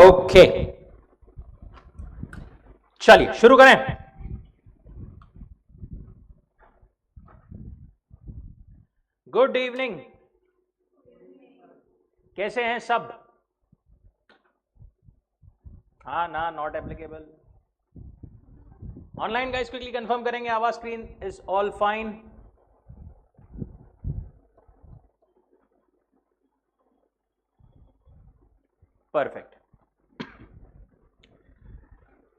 Okay, चलिए शुरू करें। गुड इवनिंग, कैसे हैं सब? हाँ ना, not applicable. Online guys quickly confirm करेंगे आवाज screen is all fine. Perfect,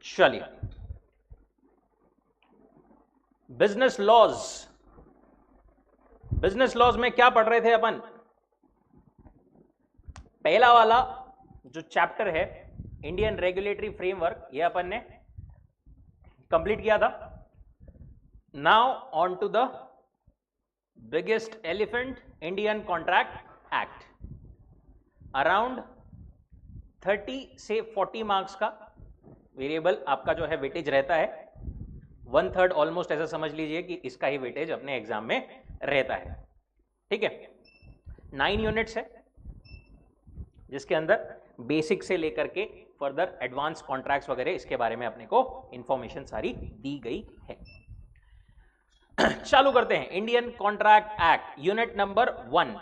चलिए। बिजनेस लॉज, बिजनेस लॉज में क्या पढ़ रहे थे अपन? पहला वाला जो चैप्टर है इंडियन रेगुलेटरी फ्रेमवर्क, ये अपन ने कंप्लीट किया था। Now on to the biggest elephant, Indian contract act. Around 30 से 40 मार्क्स का वेरिएबल आपका जो है वेटेज रहता है। 1/3 ऑलमोस्ट ऐसा समझ लीजिए कि इसका ही वेटेज अपने एग्जाम में रहता है। ठीक है, 9 यूनिट्स है जिसके अंदर बेसिक से लेकर के फर्दर एडवांस कॉन्ट्रैक्ट्स वगैरह इसके बारे में अपने को इंफॉर्मेशन सारी दी गई है। चालू करते हैं। Indian contract act, unit number 1,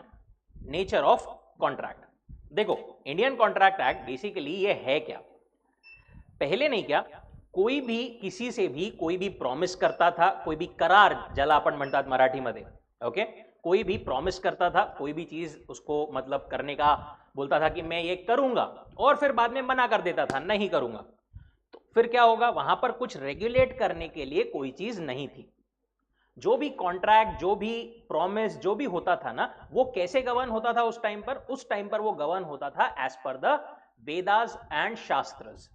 nature of contract. देखो, इंडियन कॉन्ट्रैक्ट एक्ट बेसिकली ये है क्या? पहले नहीं क्या, कोई भी किसी से भी कोई भी प्रॉमिस करता था, कोई भी करार, ज्याला आपण म्हणतात मराठीमध्ये, ओके, कोई भी प्रॉमिस करता था, कोई भी चीज उसको मतलब करने का बोलता था कि मैं ये करूंगा, और फिर बाद में मना कर देता था, नहीं करूंगा। तो फिर क्या होगा? वहां पर कुछ रेगुलेट करने के लिए कोई चीज नहीं थी। जो भी कॉन्ट्रैक्ट, जो भी प्रॉमिस, जो भी होता था ना, वो कैसे गवर्न होता था उस टाइम पर? उस टाइम पर वो गवर्न होता था as per the Vedas and shastras.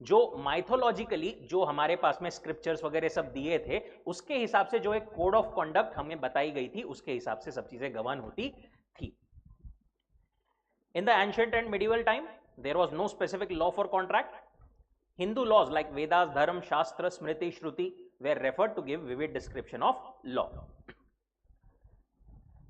जो माइथोलॉजिकली जो हमारे पास में स्क्रिप्चर्स वगैरह सब दिए थे, उसके हिसाब से जो एक कोड ऑफ कंडक्ट हमें बताई गई थी, उसके हिसाब से सब चीजें गवर्न होती थी। In the ancient and medieval time there was no specific law for contract. Hindu laws like Vedas, Dharma, Shastra, Smriti, Shruti were referred to give vivid description of law.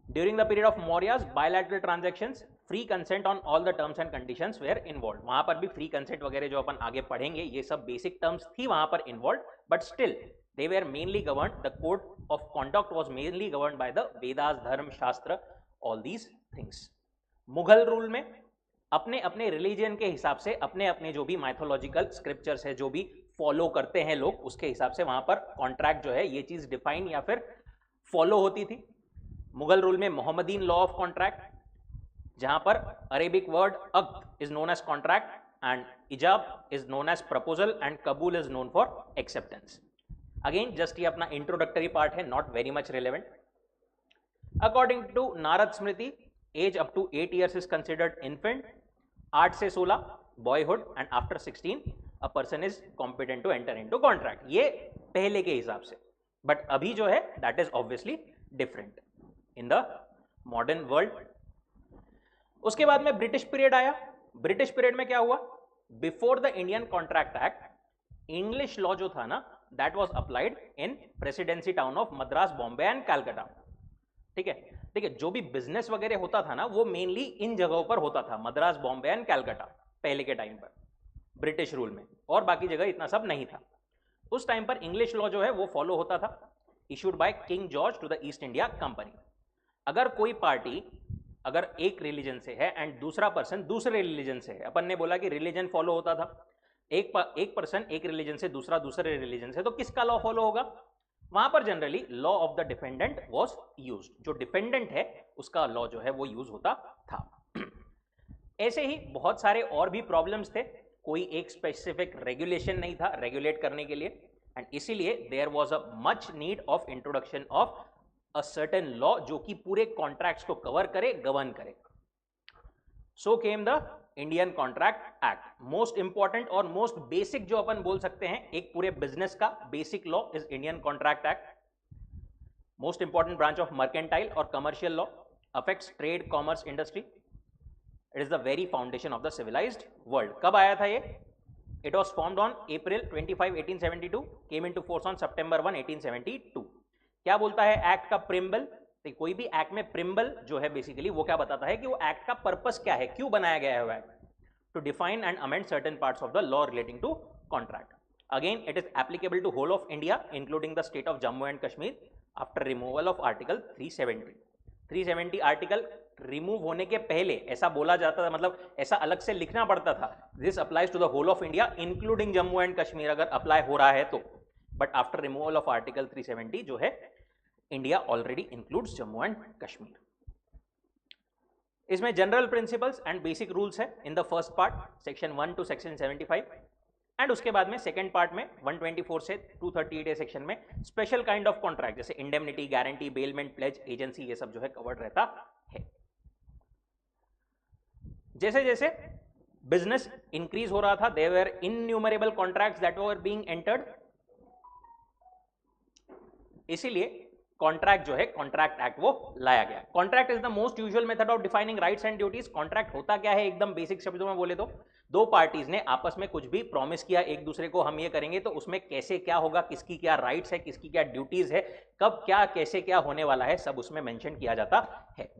During the period of Mauryas, bilateral transactions, free consent on all the terms and conditions were involved. वहां पर भी free consent वगैरह जो अपन आगे पढ़ेंगे, ये सब basic terms थी वहां पर involved, but still they were mainly governed, the code of conduct was mainly governed by the Vedas, Dharma, Shastra, all these things. Mughal rule में अपने अपने रिलीजन के हिसाब से, अपने अपने जो भी माइथोलॉजिकल स्क्रिप्चर्स है, जो भी फॉलो करते हैं लोग, उसके हिसाब से वहां पर कॉन्ट्रैक्ट जो है ये चीज डिफाइन या फिर फॉलो होती थी। मुगल रूल में मोहम्मदीन लॉ ऑफ कॉन्ट्रैक्ट, जहां पर अरेबिक वर्ड अक्द is known as contract and इजाब is known as proposal and कबूल is known for acceptance. Again just ये अपना इंट्रोडक्टरी पार्ट है, not very much relevant. According to Narad Smriti, as up to 8 years is considered infant, 8 से 16 boyhood, and after 16 a person is competent to enter into contract. ये पहले के हिसाब से, but अभी जो है that is obviously different in the modern world. उसके बाद में ब्रिटिश पीरियड आया। ब्रिटिश पीरियड में क्या हुआ? Before the Indian contract act, English law जो था ना, that was applied in presidency town of Madras, Bombay and Calcutta. ठीक है, देखिए जो भी बिजनेस वगैरह होता था ना, वो मेनली इन जगहों पर होता था, मद्रास, बॉम्बे एंड कैलकाटा, पहले के टाइम पर ब्रिटिश रूल में, और बाकी जगह इतना सब नहीं था। उस टाइम पर इंग्लिश लॉ जो है वो फॉलो होता था, issued by King George to the East India Company. अगर कोई पार्टी अगर एक रिलीजन से है एंड दूसरा पर्सन दूसरे रिलीजन से है, अपन ने बोला कि रिलीजन फॉलो होता था, एक पर्सन एक रिलीजन से, दूसरा दूसरे रिलीजन से, तो किसका लॉ फॉलो होगा? वहां पर generally law of the defendant was used. जो डिफेंडेंट है उसका लॉ जो है वो यूज होता था। ऐसे ही बहुत सारे और भी प्रॉब्लम्स थे, कोई एक स्पेसिफिक रेगुलेशन नहीं था रेगुलेट करने के लिए, एंड इसीलिए there was a much need of introduction of a certain law जो कि पूरे कॉन्ट्रैक्ट्स को कवर करे, गवर्न करे। So came the Indian contract act. Most important और मोस्ट बेसिक जो अपन बोल सकते हैं एक पूरे बिजनेस का basic law is Indian contract act. Most important branch of mercantile और commercial law, affects trade, commerce, industry. It is the very foundation of the civilised world. कब आया था ये? It was formed on April 25, 1872, came into force on September 1, 1872। क्या बोलता है act का preamble? कोई भी एक्ट में प्रिम्बल जो है बेसिकली वो क्या बताता है कि वो एक्ट का पर्पस क्या है, क्यों बनाया गया है वो act. to define and amend certain parts of the law relating to contract. Again, it is applicable to whole of India, including the state of Jammu and Kashmir, after removal of Article 370. 370 article remove होने के पहले ऐसा बोला जाता था, मतलब ऐसा अलग से लिखना पड़ता था, this applies to the whole of India including Jammu and Kashmir, अगर अप्लाई हो रहा है तो. But after removal of article 370 जो है, India already includes Jammu and Kashmir. इसमें general principles and basic rules है in the first part section 1 to section 75, and उसके बाद में सेकंड पार्ट में 124 से 238 सेक्शन में स्पेशल काइंड ऑफ कॉन्ट्रैक्ट जैसे indemnity, guarantee, bailment, pledge, agency, ये सब जो है कवर्ड रहता है. जैसे जैसे बिजनेस इंक्रीज हो रहा था, there were innumerable contracts that were being entered, इसीलिए कॉन्ट्रैक्ट जो है, कॉन्ट्रैक्ट एक्ट वो लाया गया. Contract is the most usual method of defining rights and duties. Contract होता क्या है, एकदम बेसिक शब्दों में बोले तो, दो पार्टीज ने आपस में कुछ भी प्रॉमिस किया एक दूसरे को, हम ये करेंगे, तो उसमें कैसे क्या होगा, किसकी क्या राइट्स है, किसकी क्या ड्यूटीज है, कब क्या कैसे क्या होने वाला है, सब उसमें मेंशन किया जाता है.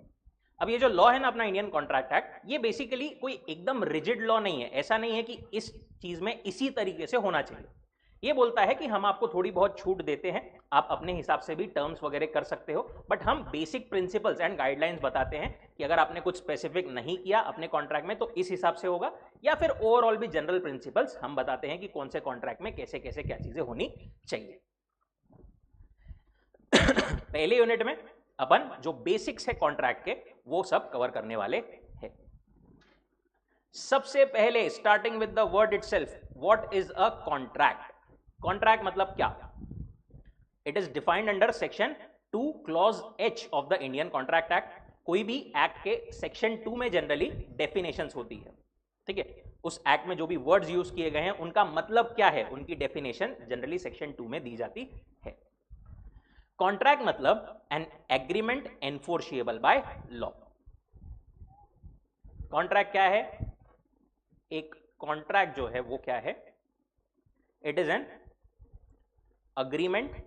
अब ये जो लॉ है ना अपना इंडियन कॉन्ट्रैक्ट एक्ट, ये बेसिकली कोई एकदम रिजिड लॉ नहीं है. ऐसा नहीं है कि इस चीज में इसी तरीके से होना चाहिए. ये बोलता है कि हम आपको थोड़ी बहुत छूट देते हैं, आप अपने हिसाब से भी टर्म्स वगैरह कर सकते हो, बट हम बेसिक प्रिंसिपल्स एंड गाइडलाइंस बताते हैं कि अगर आपने कुछ स्पेसिफिक नहीं किया अपने कॉन्ट्रैक्ट में तो इस हिसाब से होगा, या फिर ओवरऑल भी जनरल प्रिंसिपल्स हम बताते हैं कि कौन से कॉन्ट्रैक्ट में कैसे कैसे क्या चीजें होनी चाहिए. पहले यूनिट में अपन जो बेसिक्स है कॉन्ट्रैक्ट के वो सब कवर करने वाले हैं. सबसे पहले starting with the word itself, what is a contract. Contract मतलब क्या? It is defined under section 2 clause H of the Indian contract act. कोई भी एक्ट के सेक्शन 2 में जनरली डेफिनेशंस होती है, ठीक है. उस एक्ट में जो भी वर्ड्स यूज किए गए हैं उनका मतलब क्या है, उनकी डेफिनेशन जनरली सेक्शन 2 में दी जाती है. कॉन्ट्रैक्ट मतलब an agreement enforceable by law. Contract क्या है? एक कॉन्ट्रैक्ट जो है वो क्या है? It is an agreement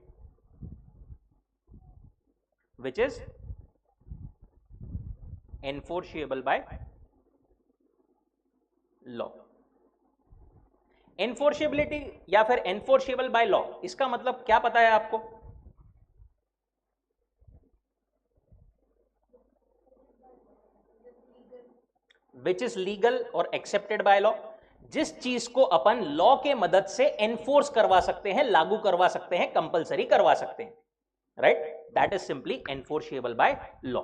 which is enforceable by law. enforceability या फिर enforceable by law, इसका मतलब क्या पता है आपको? which is legal or accepted by law. जिस चीज को अपन लॉ के मदद से एनफोर्स करवा सकते हैं, लागू करवा सकते हैं, कंपलसरी करवा सकते हैं, right, that is simply enforceable by law.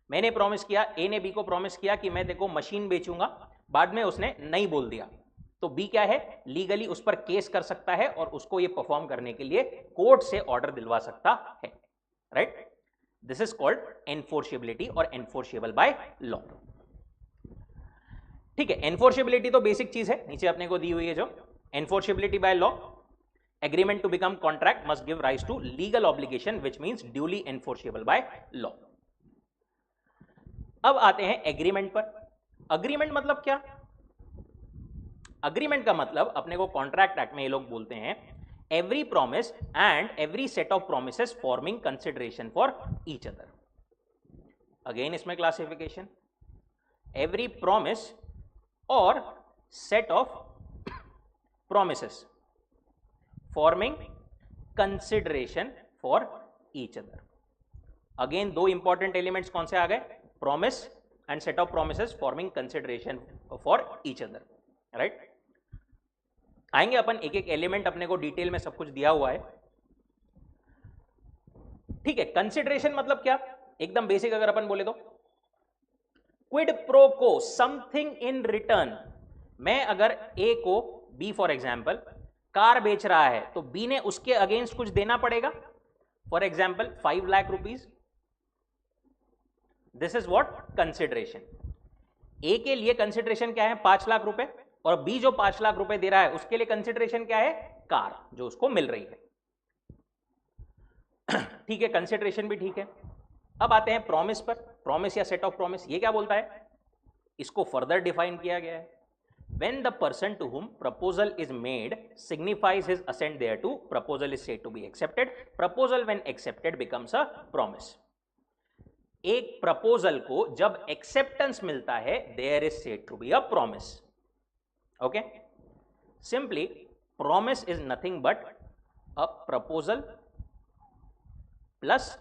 मैंने प्रॉमिस किया, ए ने बी को प्रॉमिस किया कि मैं देखो मशीन बेचूंगा, बाद में उसने नहीं बोल दिया, तो बी क्या है, लीगली उस पर केस कर सकता है और उसको ये परफॉर्म करने के लिए कोर्ट से ऑर्डर दिलवा सकता है, right. This is called enforceability और एनफोर्सेबल बाय लॉ. ठीक है, एनफोर्सेबिलिटी तो बेसिक चीज है, नीचे अपने को दी हुई है जो enforceability by law. Agreement to become contract must give rise to legal obligation which means duly enforceable by law. अब आते हैं एग्रीमेंट पर. अग्रीमेंट मतलब क्या? अग्रीमेंट का मतलब अपने को कॉन्ट्रैक्ट एक्ट में ये लोग बोलते हैं every promise and every set of promises forming consideration for each other. Again इसमें क्लासिफिकेशन, एवरी प्रॉमिस और set of promises forming consideration for each other. Again दो important elements कौन से आ गए? Promise and set of promises forming consideration for each other, right? आएंगे अपन एक एक element, अपने को डिटेल में सब कुछ दिया हुआ है, ठीक है. कंसिडरेशन मतलब क्या? एकदम बेसिक अगर अपन बोले तो क्विड प्रो को, समथिंग इन रिटर्न. मैं अगर ए को, बी फॉर एग्जाम्पल कार बेच रहा है तो बी ने उसके अगेंस्ट कुछ देना पड़ेगा. For example 5 lakh rupees. This is what consideration. A के लिए कंसिडरेशन क्या है? 5 लाख रुपए, और बी जो 5 लाख रुपए दे रहा है उसके लिए कंसिडरेशन क्या है? कार जो उसको मिल रही है, ठीक है. कंसिडरेशन भी ठीक है. अब आते हैं प्रॉमिस पर. प्रॉमिस या सेट ऑफ प्रॉमिस, ये क्या बोलता है? इसको फर्दर डिफाइन किया गया है. When the person to whom proposal is made signifies his assent thereto, proposal is said to be accepted. Proposal when accepted becomes a promise. एक प्रपोजल को जब एक्सेप्टेंस मिलता है, there is said to be a promise. Okay, simply promise is nothing but a proposal plus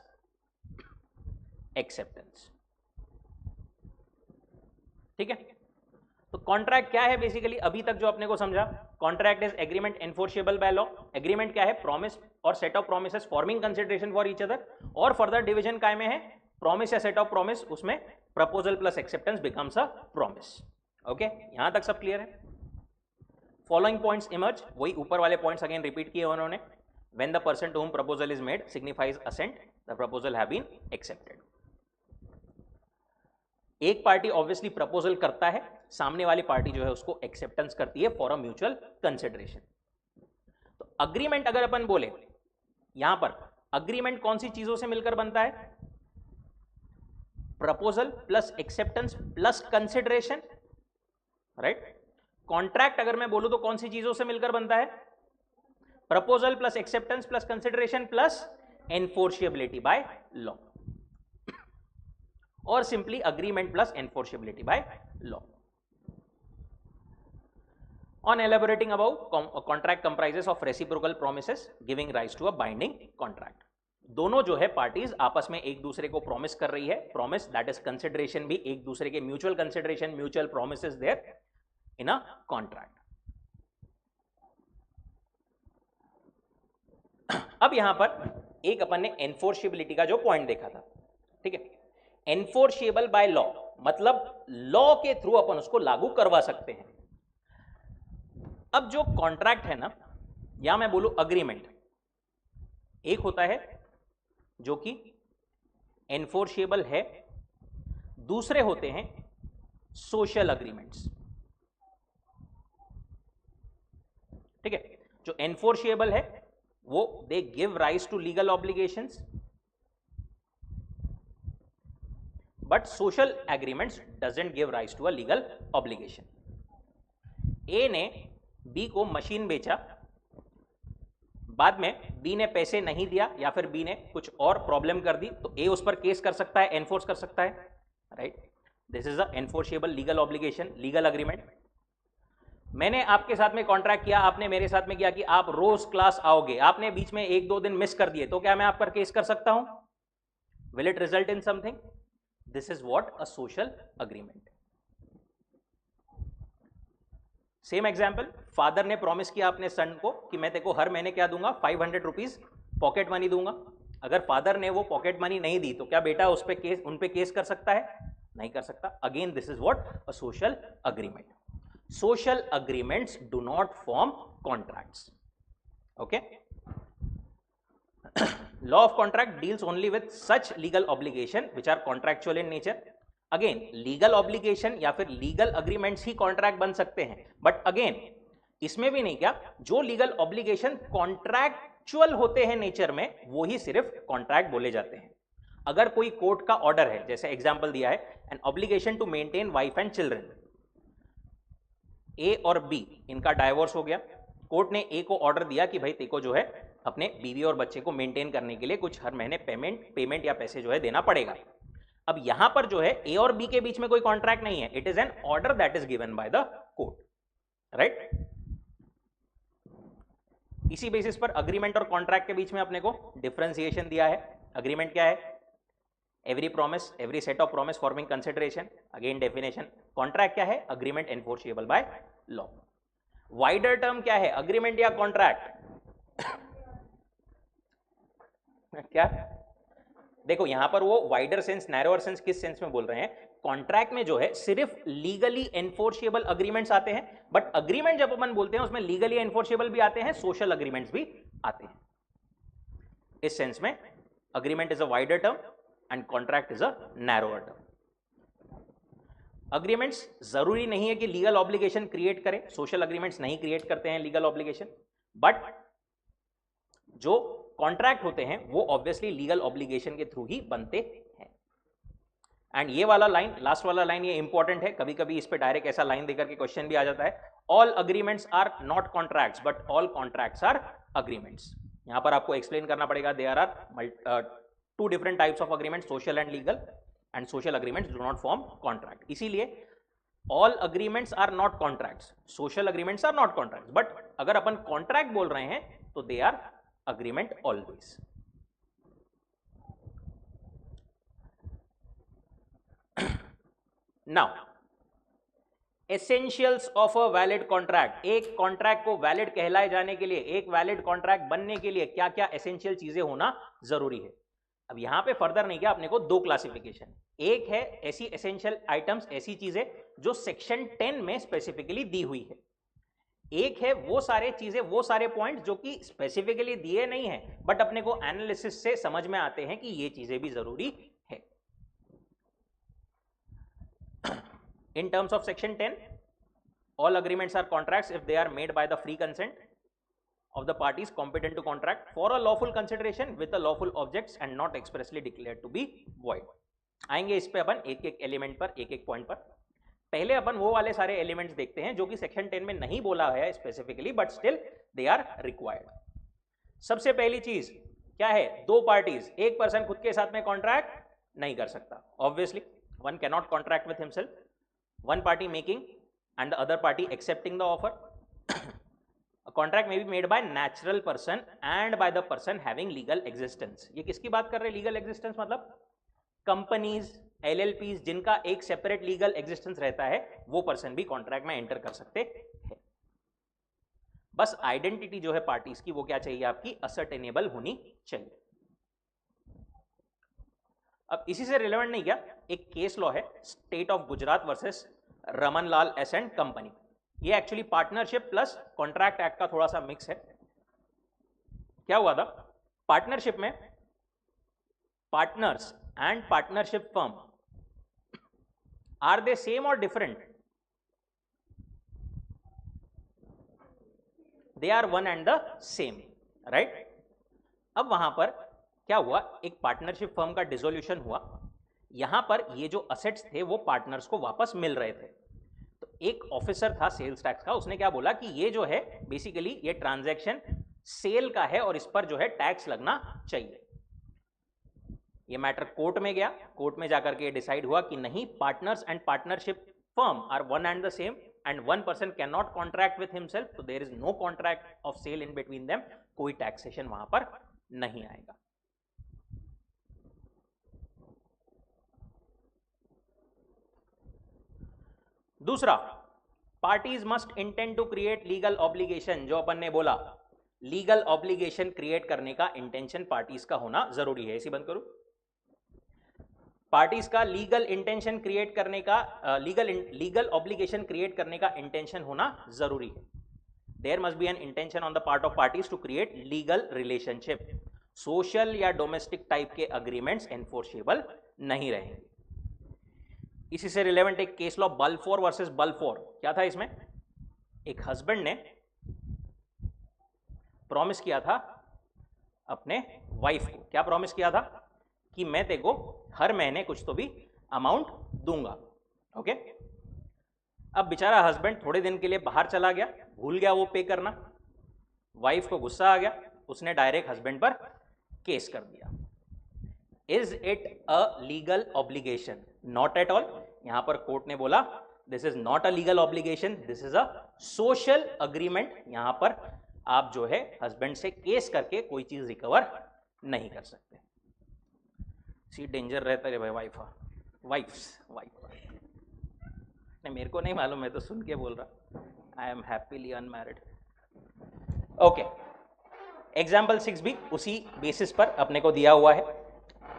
acceptance. ठीक है, तो contract क्या है बेसिकली अभी तक जो अपने को समझा, contract is agreement enforceable by law. Agreement क्या है, प्रॉमिस और set of promises forming consideration for each other, और फर्दर डिवीजन काय में है, प्रॉमिस या सेट ऑफ प्रॉमिस, उसमें proposal plus acceptance becomes a promise. Okay, यहां तक सब क्लियर है. फॉलोइंग पॉइंट्स इमर्ज, वही ऊपर वाले पॉइंट्स अगेन रिपीट किए उन्होंने. When the person to whom proposal is made signifies assent, the proposal have been accepted. एक पार्टी ऑब्वियसली प्रपोजल करता है, सामने वाली पार्टी जो है उसको एक्सेप्टेंस करती है फॉर अ म्यूचुअल कंसिडरेशन. तो अग्रीमेंट अगर अपन बोले, यहां पर अग्रीमेंट कौन सी चीजों से मिलकर बनता है, proposal plus acceptance plus consideration, right. Contract अगर मैं बोलूं तो कौन सी चीजों से मिलकर बनता है, proposal plus acceptance plus consideration plus enforceability by law, और simply agreement plus enforceability by law. On elaborating above, contract comprises of reciprocal promises giving rise to a binding contract. दोनों जो है पार्टीज आपस में एक दूसरे को प्रॉमिस कर रही है, प्रॉमिस दैट इज कंसिडरेशन भी एक दूसरे के mutual consideration, mutual promises there in a contract. अब यहां पर एक अपन ने एनफोर्सिबिलिटी का जो पॉइंट देखा था, ठीक है, एनफोर्सेबल बाय लॉ मतलब लॉ के थ्रू अपन उसको लागू करवा सकते हैं. अब जो कॉन्ट्रैक्ट है ना, या मैं बोलूं अग्रीमेंट, एक होता है जो कि एनफोर्सेबल है, दूसरे होते हैं सोशल अग्रीमेंट्स. ठीक है, जो एनफोर्सेबल है वो they give rise to legal obligations, but social agreements doesn't give rise to a legal obligation. A ने बी को मशीन बेचा, बाद में बी ने पैसे नहीं दिया या फिर बी ने कुछ और प्रॉब्लम कर दी, तो ए उस पर केस कर सकता है, एनफोर्स कर सकता है, right. This is a enforceable legal obligation, legal agreement. मैंने आपके साथ में कॉन्ट्रैक्ट किया, आपने मेरे साथ में किया कि आप रोज क्लास आओगे, आपने बीच में 1-2 दिन मिस कर दिए, तो क्या मैं आप पर केस कर सकता हूं? Will it result in something? This is what a social agreement. Same example, father ने प्रॉमिस किया अपने सन को कि मैं तेरे को हर महीने क्या दूंगा, 500 रुपीज पॉकेट मनी दूंगा. अगर फादर ने वो पॉकेट मनी नहीं दी तो क्या बेटा उस पे केस, उन पे केस कर सकता है? नहीं कर सकता. Again this is what a social agreement. Social agreements do not form contracts. Okay, law of contract deals only with such legal obligation which are contractual in nature. Again legal obligation या फिर legal agreements ही contract बन सकते हैं, but again इसमें भी नहीं, क्या जो लीगल ऑब्लिगेशन कॉन्ट्रैक्चुअल होते हैं नेचर में, वो ही सिर्फ कॉन्ट्रैक्ट बोले जाते हैं. अगर कोई कोर्ट का ऑर्डर है, जैसे एग्जांपल दिया है, an obligation to maintain wife and children, A और बी इनका डाइवोर्स हो गया, कोर्ट ने ए को ऑर्डर दिया कि भाई तेको जो है अपने बीवी और बच्चे को मेंटेन करने के लिए कुछ हर महीने पेमेंट या पैसे जो है देना पड़ेगा. अब यहां पर जो है ए और बी के बीच में कोई कॉन्ट्रैक्ट नहीं है, it is an order that is given by the court, right. इसी बेसिस पर अग्रीमेंट और कॉन्ट्रैक्ट के बीच में अपने को डिफरेंशिएशन दिया है. अग्रीमेंट क्या है? Every promise, every set of promise forming consideration, again definition. Contract क्या है? Agreement enforceable by law. Wider term क्या है, अग्रीमेंट या कॉन्ट्रैक्ट? क्या देखो यहां पर वो वाइडर सेंस, नैरोअर सेंस किस सेंस में बोल रहे हैं? कॉन्ट्रैक्ट में जो है सिर्फ लीगली एनफोर्सेबल अग्रीमेंट्स आते हैं, बट अग्रीमेंट जब अपन बोलते हैं उसमें लीगली एनफोर्सेबल भी आते हैं, सोशल अग्रीमेंट्स भी आते हैं. इस सेंस में agreement is a wider term and contract is a narrower term. Agreements जरूरी नहीं है कि लीगल ऑब्लिगेशन क्रिएट करें, सोशल अग्रीमेंट्स नहीं क्रिएट करते हैं लीगल ऑब्लिगेशन, बट जो कॉन्ट्रैक्ट होते हैं वो ऑब्वियसली लीगल ऑब्लिगेशन के थ्रू ही बनते हैं. एंड ये वाला लाइन, लास्ट वाला लाइन, ये इंपॉर्टेंट है. कभी कभी इस पे डायरेक्ट ऐसा लाइन देकर के क्वेश्चन भी आ जाता है, all agreements are not contracts but all contracts are agreements. यहां पर आपको एक्सप्लेन करना पड़ेगा, there are two different types of agreement, social and legal, and social agreements do not form contract. इसीलिए all agreements are not contracts, social agreements are not contracts, but अगर अपन contract बोल रहे हैं तो they are agreement always. Now essentials of a valid contract. एक contract को valid कहलाए जाने के लिए, एक वैलिड कॉन्ट्रैक्ट बनने के लिए क्या क्या एसेंशियल चीजें होना जरूरी है. अब यहां पे फर्दर नहीं किया अपने को, दो क्लासिफिकेशन. एक है ऐसी एसेंशियल आइटम्स, ऐसी चीजें जो सेक्शन 10 में स्पेसिफिकली दी हुई है. एक है वो सारे चीजें, वो सारे पॉइंट जो कि स्पेसिफिकली दिए नहीं है बट अपने को एनालिसिस से समझ में आते हैं कि ये चीजें भी जरूरी है. In terms of section 10, all agreements are contracts if they are made by the free consent of the parties competent to contract for a lawful consideration with a lawful objects and not expressly declared to be void. आएंगे इस पे अपन एक एक element पर, एक एक point पर. पहले अपन वो वाले सारे एलिमेंट्स देखते हैं जो कि सेक्शन 10 में नहीं बोला है specifically but still they are required. सबसे पहली चीज क्या है, दो पार्टीज, एक पर्सन खुद के साथ में कॉन्ट्रैक्ट नहीं कर सकता. Obviously one can not contract with himself. One party making and the other party accepting the offer. A contract may be made by natural person and by the person having legal existence. ये किसकी बात कर रहे हैं legal existence? मतलब companies, LLPs जिनका एक separate legal existence रहता है वो पर्सन भी कॉन्ट्रैक्ट में एंटर कर सकते हैं. बस आइडेंटिटी जो है पार्टीज की वो क्या चाहिए आपकी, असर्टेनेबल होनी चाहिए. अब इसी से रिलेवेंट नहीं क्या, एक केस लॉ है state of Gujarat versus Raman Lal S and company. ये actually partnership plus contract act का थोड़ा सा मिक्स है. क्या हुआ था, पार्टनरशिप में partners and partnership firm are they same और different? They are one and the same, right. अब वहां पर क्या हुआ, एक पार्टनरशिप फर्म का डिसोल्यूशन हुआ. यहां पर ये जो असेट्स थे वो पार्टनर्स को वापस मिल रहे थे. तो एक ऑफिसर था सेल्स टैक्स का, उसने क्या बोला कि ये जो है बेसिकली ये ट्रांजैक्शन सेल का है और इस पर जो है टैक्स लगना चाहिए. ये मैटर कोर्ट में गया, कोर्ट में जाकर के डिसाइड हुआ कि नहीं, partners and partnership firm are one and the same and one person can not contract with himself, तो there is no contract of sale in between them. कोई टैक्सेशन वहां पर नहीं आएगा. दूसरा, parties must intend to create legal obligation. जो अपन ने बोला, लीगल ऑब्लिगेशन क्रिएट करने का इंटेंशन पार्टीज का होना जरूरी है. इसी बंद करूं, पार्टीज का लीगल इंटेंशन क्रिएट करने का, लीगल ऑब्लिगेशन क्रिएट करने का इंटेंशन होना जरूरी है. There must be an intention on the part of parties to create legal relationship. Social या डोमेस्टिक टाइप के अग्रीमेंट्स एनफोर्सेबल नहीं रहेंगे. इसी से रिलेवेंट एक case law Balfour versus Balfour. क्या था इसमें, एक हस्बैंड ने प्रॉमिस किया था अपने वाइफ को. क्या प्रॉमिस किया था कि मैं तेको हर महीने कुछ तो भी अमाउंट दूंगा. ओके. अब बेचारा हस्बैंड थोड़े दिन के लिए बाहर चला गया, भूल गया वो पे करना. वाइफ को गुस्सा आ गया, उसने डायरेक्ट हस्बैंड पर केस कर दिया. Is it a legal obligation? Not at all. यहां पर कोर्ट ने बोला this is not a legal obligation, this is a social agreement. यहां पर आप जो है हस्बैंड से केस करके कोई चीज रिकवर नहीं कर सकते. सी डेंजर रहता है भाई वाइफ नहीं, मेरे को नहीं मालूम, मैं तो सुन के बोल रहा. I am happily unmarried. Okay. Example 6 भी उसी बेसिस पर अपने को दिया हुआ है.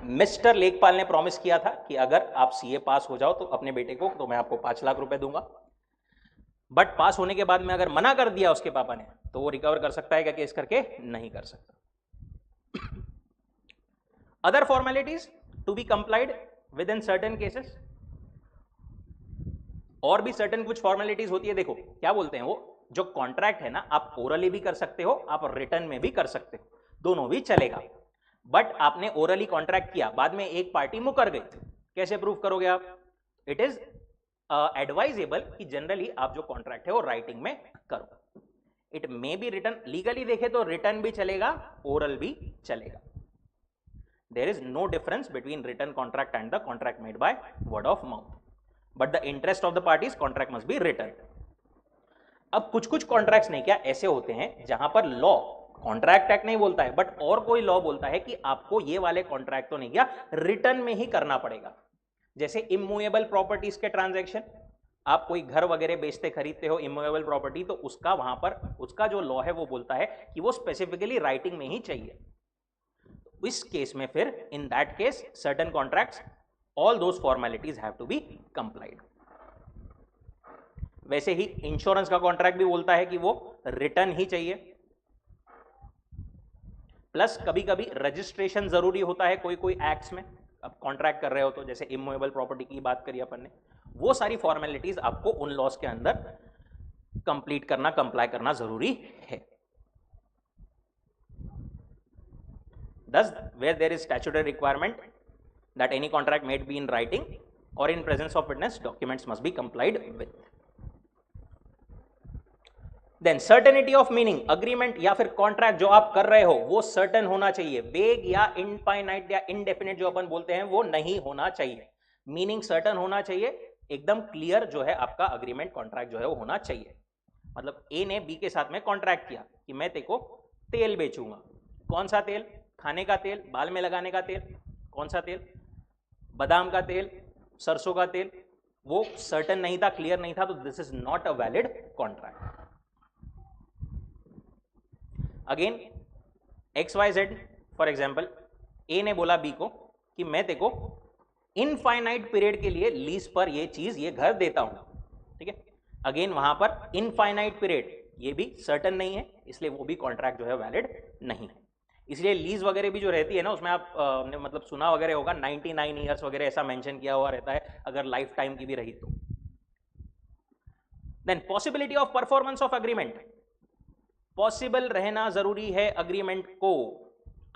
मिस्टर लेखपाल ने प्रॉमिस किया था कि अगर आप सीए पास हो जाओ तो अपने बेटे को, तो मैं आपको 5 लाख रुपए दूंगा. बट पास होने के बाद में अगर मना कर दिया उसके पापा ने, तो वो रिकवर कर सकता है क्या केस करके? नहीं कर सकता. Other formalities to be complied with in certain cases. और भी सर्टेन कुछ फॉर्मेलिटीज होती है. देखो क्या बोलते हैं वो, जो कॉन्ट्रैक्ट है ना, आप ओरली भी कर सकते हो, आप रिटर्न में भी कर सकते हो, दोनों भी चलेगा. बट आपने ओरली कॉन्ट्रैक्ट किया, बाद में एक पार्टी मुकर गई, कैसे प्रूव करोगे आप? इट इज एडवाइजेबल कि जनरली आप जो कॉन्ट्रैक्ट है वो राइटिंग में करो. It may be written, legally देखे तो रिटर्न भी चलेगा, ओरल भी चलेगा. There is no difference between written contract and the contract made by word of mouth. But the interest of the parties contract must be written. अब कुछ कुछ contracts नहीं क्या ऐसे होते हैं जहां पर लॉ, कॉन्ट्रैक्ट एक्ट नहीं बोलता है बट और कोई लॉ बोलता है कि आपको ये वाले कॉन्ट्रैक्ट तो नहीं क्या रिटर्न में ही करना पड़ेगा। जैसे इमूवेबल प्रॉपर्टीज के ट्रांजैक्शन, आप कोई घर वगैरह बेचते खरीदते हो इमूवेबल प्रॉपर्टी, तो उसका वहां पर उसका जो लॉ है वो बोलता है कि वो स्पेसिफिकली राइटिंग में ही चाहिए। इस केस में फिर in that case certain contracts all those formalities have to be complied. वैसे ही इंश्योरेंस का कॉन्ट्रैक्ट भी बोलता है कि वो रिटर्न ही चाहिए, प्लस कभी कभी रजिस्ट्रेशन जरूरी होता है कोई कोई एक्ट्स में। अब कॉन्ट्रैक्ट कर रहे हो तो जैसे इमूवेबल प्रॉपर्टी की बात करी अपन ने, वो सारी फॉर्मेलिटीज आपको उन लॉस के अंदर कंप्लीट करना, कंप्लाई करना जरूरी है। Thus, where there is statutory requirement that any contract may be in writing or in presence of witness, documents must be complied with. Then certainty of meaning, agreement या फिर contract जो आप कर रहे हो वो certain होना चाहिए। vague या infinite या indefinite जो अपन बोलते हैं वो नहीं होना चाहिए। मीनिंग certain होना चाहिए, एकदम क्लियर जो है आपका अग्रीमेंट कॉन्ट्रैक्ट जो है वो होना चाहिए। मतलब ए ने बी के साथ में कॉन्ट्रैक्ट किया कि मैं तेरे को तेल बेचूंगा। कौन सा तेल? खाने का तेल, बाल में लगाने का तेल। कौन सा तेल? बादाम का तेल, सरसों का तेल। वो सर्टेन नहीं था, क्लियर नहीं था, तो this is not a valid contract. Again XYZ for example, A ने बोला बी को कि मैं तेरे को इनफाइनाइट पीरियड के लिए लीज पर ये चीज, ये घर देता हूं। ठीक है, अगेन वहां पर इनफाइनाइट पीरियड ये भी सर्टेन नहीं है, इसलिए वो भी कॉन्ट्रैक्ट जो है वैलिड नहीं है। इसलिए लीज वगैरह भी जो रहती है ना, उसमें आप ने मतलब सुना वगैरह होगा 99 ईयर्स वगैरह ऐसा मेंशन किया हुआ रहता है, अगर लाइफ टाइम की भी रही तो। Then possibility of performance of agreement, possible रहना जरूरी है अग्रीमेंट को।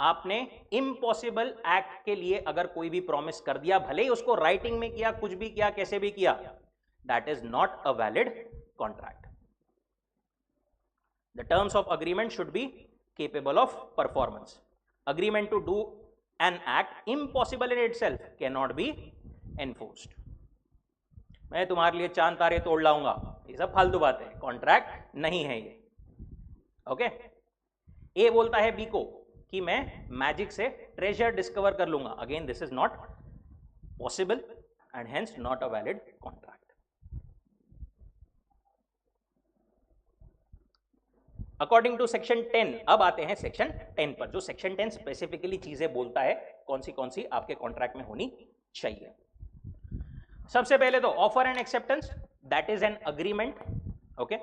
आपने इम्पॉसिबल एक्ट के लिए अगर कोई भी प्रॉमिस कर दिया, भले ही उसको राइटिंग में किया, कुछ भी किया, कैसे भी किया, that is not a valid contract. The terms of agreement should be capable of performance. Agreement to do an act impossible in itself cannot be enforced. मैं तुम्हारे लिए चांद तारे तोड़ लाऊंगा, ये सब फालतू बातें, कॉन्ट्रैक्ट नहीं है ये। ओके, ए बोलता है बी को कि मैं मैजिक से ट्रेजर डिस्कवर कर लूंगा। Again this is not possible and hence not a valid contract. According to section 10, अब आते हैं सेक्शन 10 पर, जो सेक्शन 10 स्पेसिफिकली चीजें बोलता है कौन सी आपके कॉन्ट्रैक्ट में होनी चाहिए। सबसे पहले तो offer and acceptance, that is an agreement. Okay,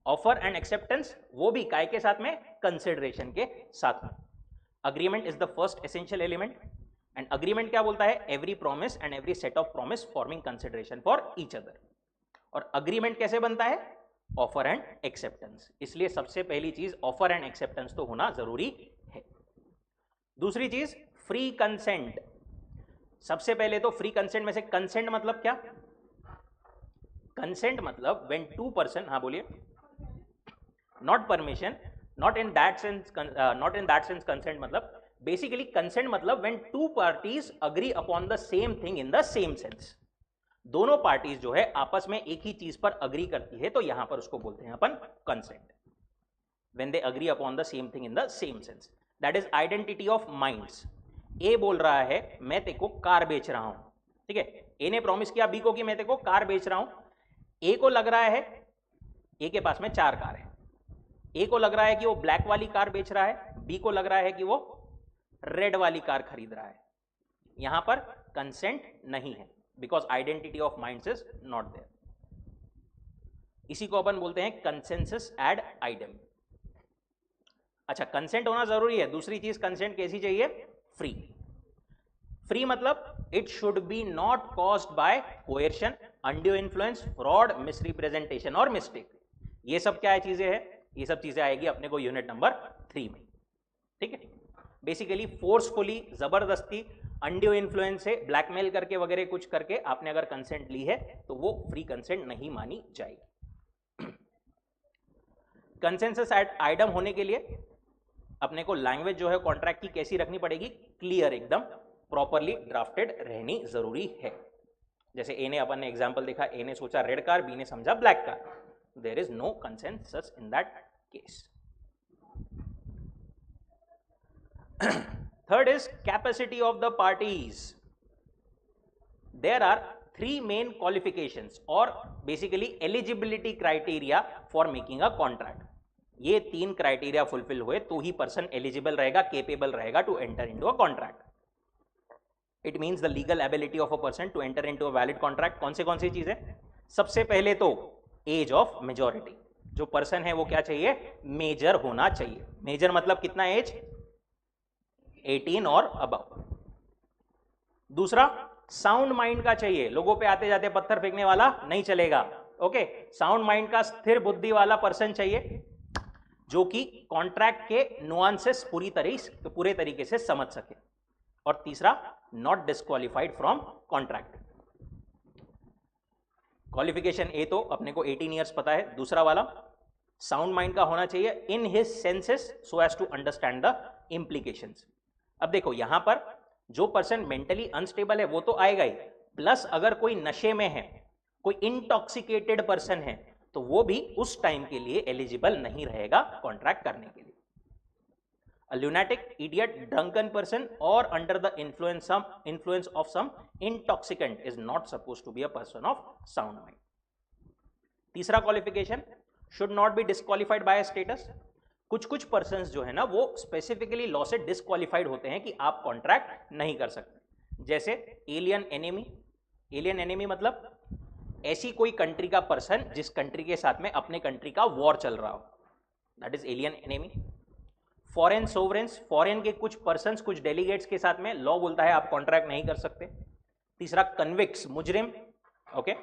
offer and acceptance वो भी काय के साथ में? कंसिडरेशन के साथ में। Agreement is the first essential element and agreement क्या बोलता है? Every promise and every set of promise forming consideration for each other. और अग्रीमेंट कैसे बनता है? Offer and acceptance. इसलिए सबसे पहली चीज ऑफर एंड एक्सेप्टेंस तो होना जरूरी है। दूसरी चीज फ्री कंसेंट। सबसे पहले तो फ्री कंसेंट में से कंसेंट मतलब क्या? कंसेंट मतलब व्हेन टू पर्सन, हाँ बोलिए, not permission, not in that sense, not in that sense consent मतलब बेसिकली कंसेंट मतलब when two parties agree upon the same thing in the same sense. दोनों पार्टीज जो है आपस में एक ही चीज पर अग्री करती है, तो यहां पर उसको बोलते हैं अपन consent. When they agree upon the same thing in the same sense, that is identity of minds. A बोल रहा है मैं तेको कार बेच रहा हूं, ठीक है, ए ने प्रॉमिस किया बी को कि मैं तेको कार बेच रहा हूं। ए को लग रहा है, ए के पास में 4 कार है, ए को लग रहा है कि वो ब्लैक वाली कार बेच रहा है, बी को लग रहा है कि वो रेड वाली कार खरीद रहा है। यहां पर कंसेंट नहीं है, because identity of minds is not there. इसी को अपन बोलते हैं कंसेंसस एड आइडम। अच्छा, कंसेंट होना जरूरी है। दूसरी चीज कंसेंट कैसी चाहिए? फ्री। फ्री मतलब it should be not caused by coercion, undue influence, fraud, misrepresentation और मिस्टेक। ये सब क्या है चीजें हैं? ये सब चीजें आएगी अपने को यूनिट नंबर 3 में। ठीक है, बेसिकली फोर्सफुली, जबरदस्ती, अनड्यू इन्फ्लुएंस से ब्लैकमेल करके वगैरह कुछ करके आपने अगर कंसेंट ली है तो वो फ्री कंसेंट नहीं मानी जाएगी। कंसेंसस एड आइडम होने के लिए अपने को लैंग्वेज जो है कॉन्ट्रैक्ट की कैसी रखनी पड़ेगी? क्लियर, एकदम प्रॉपरली ड्राफ्टेड रहनी जरूरी है। जैसे ए ने, अपन ने एग्जाम्पल देखा, ए ने सोचा रेड कार, बी ने समझा black car, there is no consensus in that case. Third is capacity of the parties. There are three main qualifications or basically eligibility criteria for making a contract. ये तीन criteria fulfil हुए तो ही person eligible रहेगा, capable रहेगा to enter into a contract. It means the legal ability of a person to enter into a valid contract. कौन सी चीजें? सबसे पहले तो एज ऑफ मेजॉरिटी. जो पर्सन है वो क्या चाहिए? मेजर होना चाहिए. मेजर मतलब कितना एज? 18 और अबव. दूसरा, साउंड माइंड का चाहिए. लोगों पे आते जाते पत्थर फेंकने वाला नहीं चलेगा. ओके, साउंड माइंड का स्थिर बुद्धि वाला पर्सन चाहिए जो कि कॉन्ट्रैक्ट के नुआंसेस पूरे तरीके से समझ सके. और तीसरा, not disqualified from contract. Qualification ए तो अपने को 18 ईयर्स पता है. दूसरा वाला साउंड माइंड का होना चाहिए in his senses so as to understand the implications. अब देखो यहां पर जो पर्सन मेंटली अनस्टेबल है वो तो आएगा ही, प्लस अगर कोई नशे में है, कोई इंटॉक्सिकेटेड पर्सन है, तो वो भी उस टाइम के लिए एलिजिबल नहीं रहेगा कॉन्ट्रैक्ट करने के लिए. A lunatic, idiot, drunken person or under the influence of some intoxicant is not supposed to be a person of sound mind. तीसरा qualification, should not be disqualified by a status. कुछ persons जो है ना वो specifically law से disqualified होते हैं कि आप कॉन्ट्रैक्ट नहीं कर सकते. जैसे एलियन एनिमी. एलियन एनिमी मतलब ऐसी कोई कंट्री का पर्सन जिस कंट्री के साथ में अपने कंट्री का वॉर चल रहा हो, that is alien enemy. Foreign sovereigns, foreign के कुछ पर्सन्स, कुछ डेलीगेट्स के साथ में लॉ बोलता है आप कॉन्ट्रैक्ट नहीं कर सकते. तीसरा, कन्विक्ट्स, मुजरिम, ओके,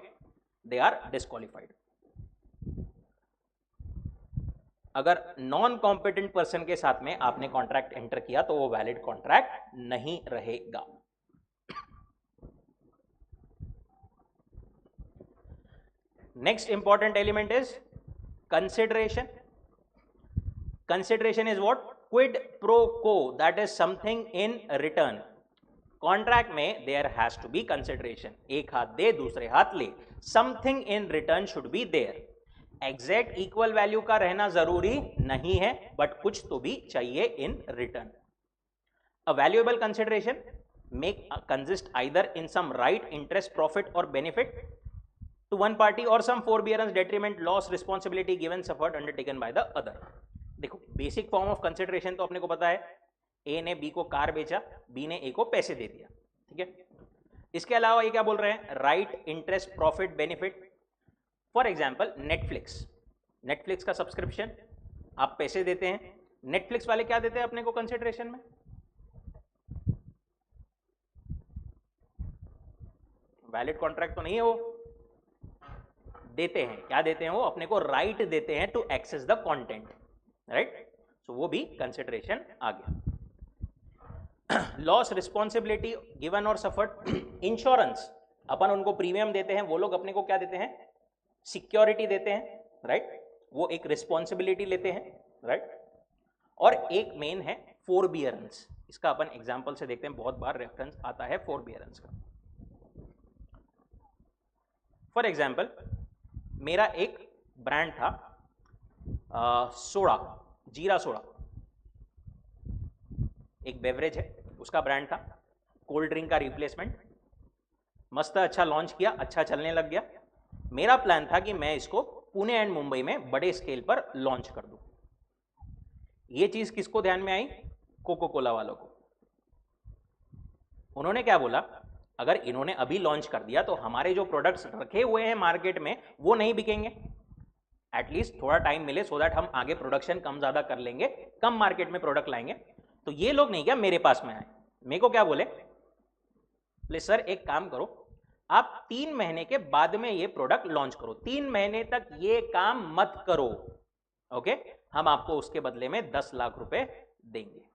दे आर डिस्क्वालिफाइड. अगर नॉन कॉम्पिटेंट पर्सन के साथ में आपने कॉन्ट्रैक्ट एंटर किया तो वो वैलिड कॉन्ट्रैक्ट नहीं रहेगा. Next important element is consideration. Consideration is what? Quid pro quo, that is something in return. Contract में there has to be consideration. एक हाथ दे दूसरे हाथ ले. Something in return should be there. Exact equal value का रहना जरूरी नहीं है, बट कुछ तो भी चाहिए in return. A valuable consideration may consist either in some right, interest, profit or benefit to one party or some forbearance, detriment, loss, responsibility given, suffered, undertaken by the other. देखो basic form of consideration तो अपने को पता है. ए ने B को car बेचा, B ने ए को पैसे दे दिया, ठीक है. इसके अलावा ये क्या बोल रहे हैं? Right, interest, profit, benefit. For example Netflix. Netflix का सब्सक्रिप्शन आप पैसे देते हैं, नेटफ्लिक्स वाले क्या देते हैं अपने को कंसिडरेशन में? वैलिड कॉन्ट्रैक्ट तो नहीं है वो, देते हैं. क्या देते हैं वो? अपने को राइट देते हैं to access the content, right. So वो भी कंसिडरेशन आ गया. लॉस, रिस्पॉन्सिबिलिटी गिवन और सफर्ड. इंश्योरेंस, अपन उनको प्रीमियम देते हैं, वो लोग अपने को क्या देते हैं? सिक्योरिटी देते हैं, राइट. वो एक रिस्पॉन्सिबिलिटी लेते हैं, राइट. और एक मेन है फोरबियरेंस. इसका अपन एग्जाम्पल से देखते हैं, बहुत बार रेफरेंस आता है फोरबियरेंस का. फॉर एग्जाम्पल मेरा एक ब्रांड था सोडा, जीरा सोडा, एक बेवरेज है, उसका ब्रांड था. कोल्ड ड्रिंक का रिप्लेसमेंट. मस्त अच्छा लॉन्च किया, अच्छा चलने लग गया. मेरा प्लान था कि मैं इसको पुणे एंड मुंबई में बड़े स्केल पर लॉन्च कर दूं. ये चीज किसको ध्यान में आई? कोको कोला वालों को. उन्होंने क्या बोला? अगर इन्होंने अभी लॉन्च कर दिया तो हमारे जो प्रोडक्ट्स रखे हुए हैं मार्केट में वो नहीं बिकेंगे. एटलीस्ट थोड़ा टाइम मिले सो दैट हम आगे प्रोडक्शन कम ज्यादा कर लेंगे, कम मार्केट में प्रोडक्ट लाएंगे. तो ये लोग नहीं क्या मेरे पास में आए, मेरे को क्या बोले? बोले सर एक काम करो, आप 3 महीने के बाद में ये प्रोडक्ट लॉन्च करो, 3 महीने तक ये काम मत करो, ओके, हम आपको उसके बदले में 10 लाख रुपए देंगे.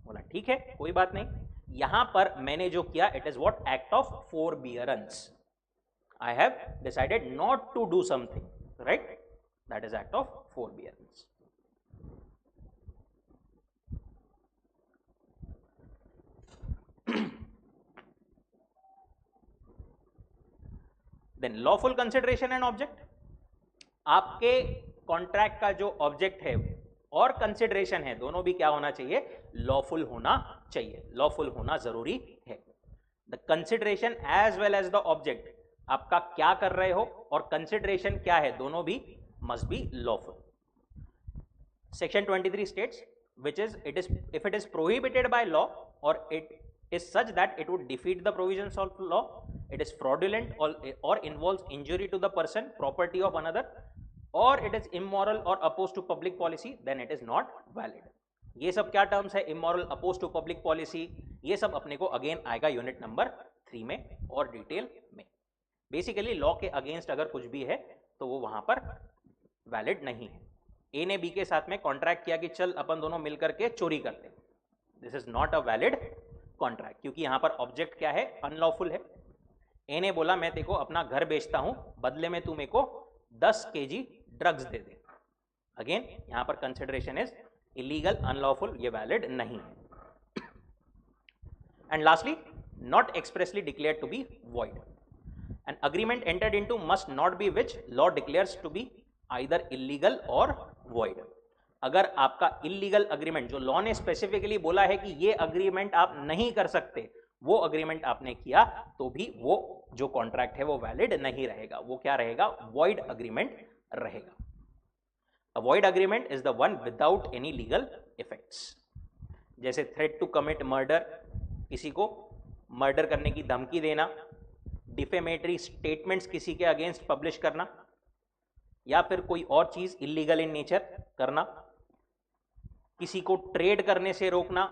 बोला ठीक है कोई बात नहीं. यहां पर मैंने जो किया, it is what? Act of forbearance. I have decided not to do something, right. That is act of forbearance. Then lawful consideration and object, आपके कॉन्ट्रैक्ट का जो ऑब्जेक्ट है और कंसिडरेशन है दोनों भी क्या होना चाहिए, लॉफुल होना चाहिए, लॉफुल होना जरूरी है। The consideration as well as the object, आपका क्या कर रहे हो और कंसिडरेशन क्या है, दोनों भी must be lawful. Section 23 states, which is it is if it is prohibited by law or it is such that it would defeat the provisions of law, it is fraudulent or involves injury to the person, property of another, or it is immoral or opposed to public policy, then it is not valid. ये सब क्या terms है, immoral, oppose to public policy, ये सब अपने को again आएगा unit number 3 में और डिटेल में। बेसिकली लॉ के अगेंस्ट अगर कुछ भी है तो वो वहां पर वैलिड नहीं है। ए ने बी के साथ में कॉन्ट्रैक्ट किया कि चल अपन दोनों मिलकर के चोरी करते, this is not a valid contract, क्योंकि यहां पर ऑब्जेक्ट क्या है, अनलॉफुल है। ए ने बोला मैं तेको अपना घर बेचता हूं, बदले में तू मेरे को 10 kg ड्रग्स दे दे, अगेन यहां पर कंसिडरेशन इज इलीगल, अनलॉफुल, ये वैलिड नहीं है। And lastly, not expressly declared to be void, an agreement entered into must not be which law declares to be either illegal और वॉइड। अगर आपका इलीगल अग्रीमेंट जो law ने specifically बोला है कि ये अग्रीमेंट आप नहीं कर सकते, वो अग्रीमेंट आपने किया तो भी वो जो कॉन्ट्रैक्ट है वो वैलिड नहीं रहेगा, वो क्या रहेगा, वॉइड अग्रीमेंट रहेगा। अ void agreement is the one without any legal effects, जैसे थ्रेट टू कमिट मर्डर, किसी को मर्डर करने की धमकी देना, डिफेमेटरी स्टेटमेंट्स किसी के अगेंस्ट पब्लिश करना, या फिर कोई और चीज इलीगल इन नेचर करना, किसी को ट्रेड करने से रोकना,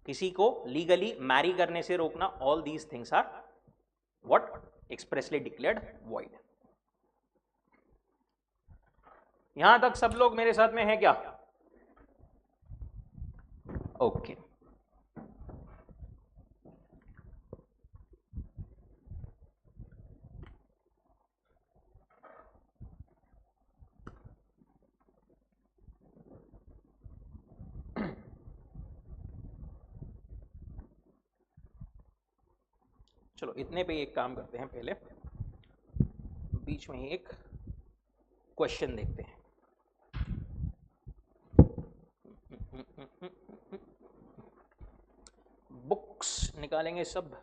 किसी को लीगली मैरी करने से रोकना, all these things are what expressly declared void. यहां तक सब लोग मेरे साथ में है क्या? ओके चलो इतने पे एक काम करते हैं, पहले बीच में ही एक क्वेश्चन देखते हैं। बुक्स निकालेंगे सब,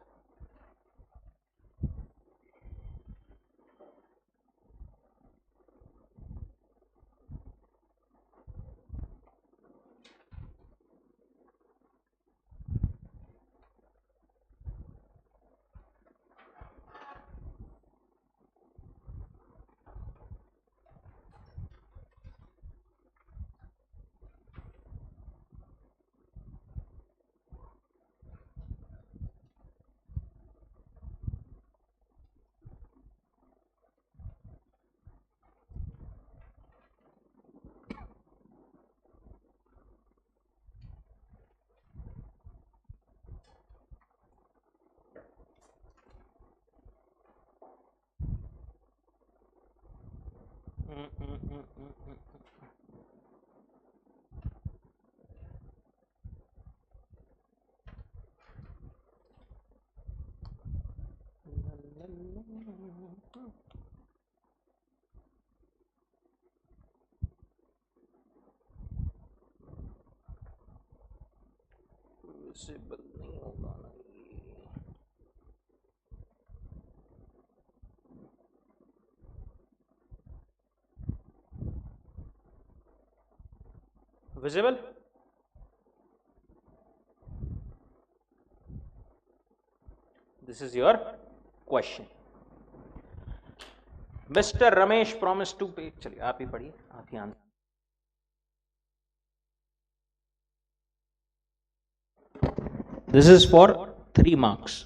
विजिबल नहीं होगा ना visible. This is your question. Mister Ramesh promise to pay, चलिए आप ही पढ़िए, आप ही answer. This is for 3 marks.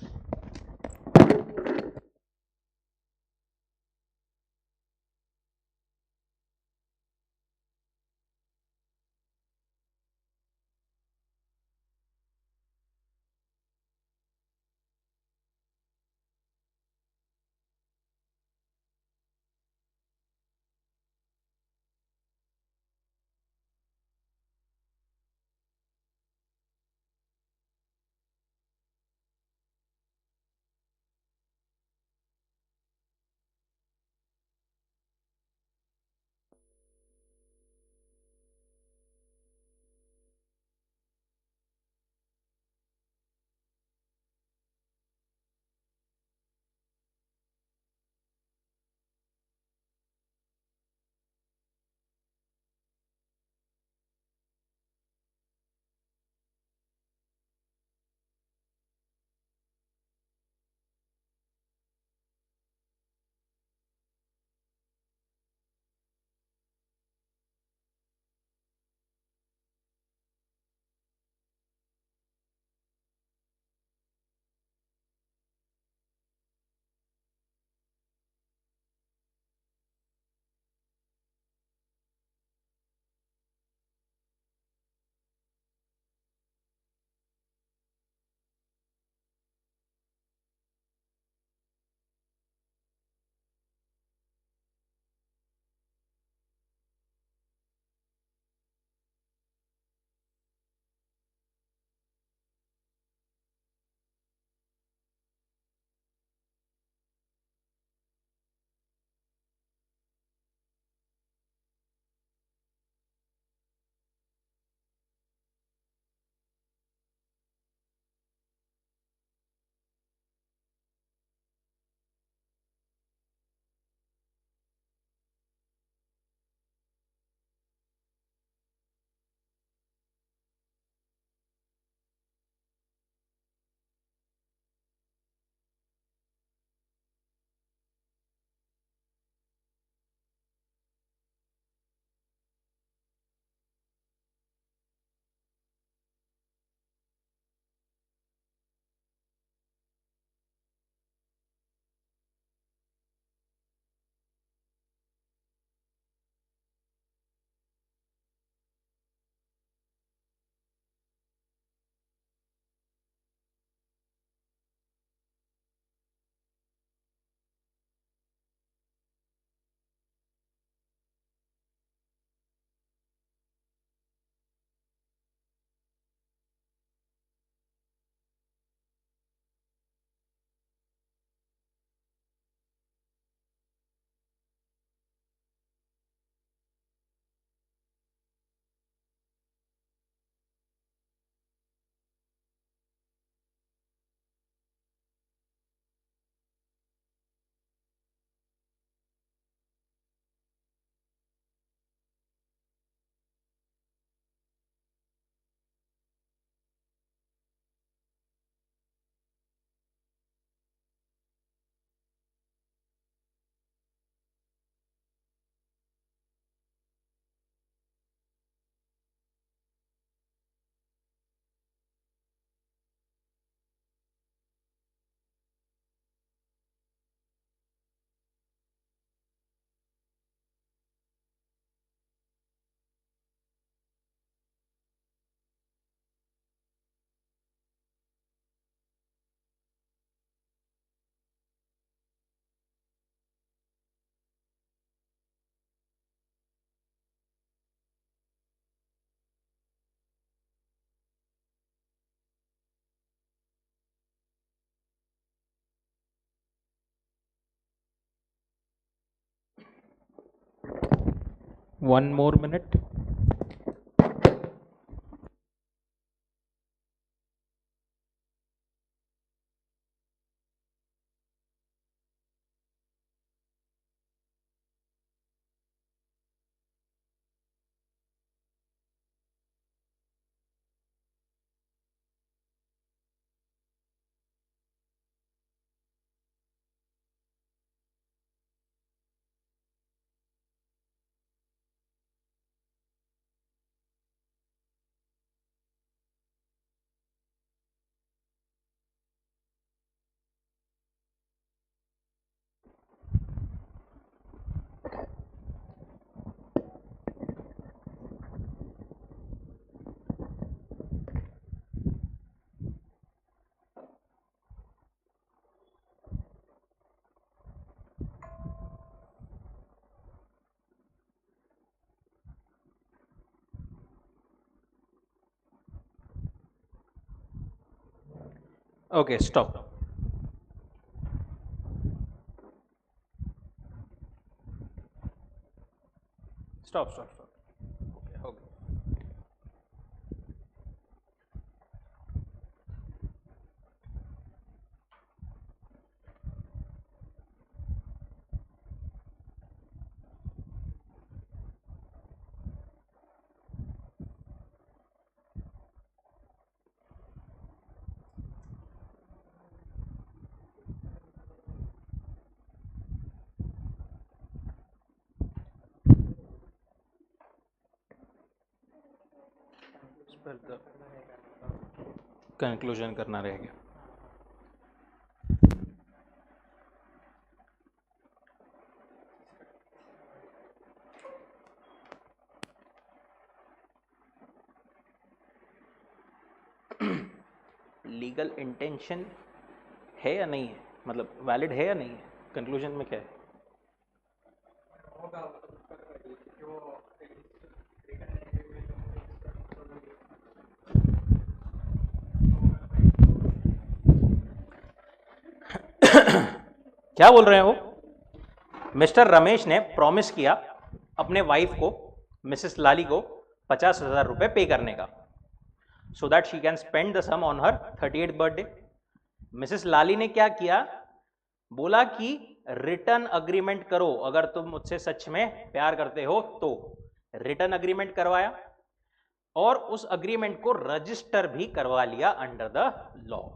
1 more minute. Okay, stop. Stop. Okay, okay. Conclusion करना रहेगा. लीगल इंटेंशन है या नहीं है, मतलब वैलिड है या नहीं है, कंक्लूजन में क्या है? क्या बोल रहे हैं वो? मिस्टर रमेश ने प्रॉमिस किया अपने वाइफ को, मिसेस लाली को 50,000 रुपए पे करने का, so that she can spend the sum on her 38th birthday. Mrs Lali ने क्या किया? बोला कि रिटर्न अग्रीमेंट करो, अगर तुम मुझसे सच में प्यार करते हो तो. रिटर्न अग्रीमेंट करवाया और उस अग्रीमेंट को रजिस्टर भी करवा लिया under the law.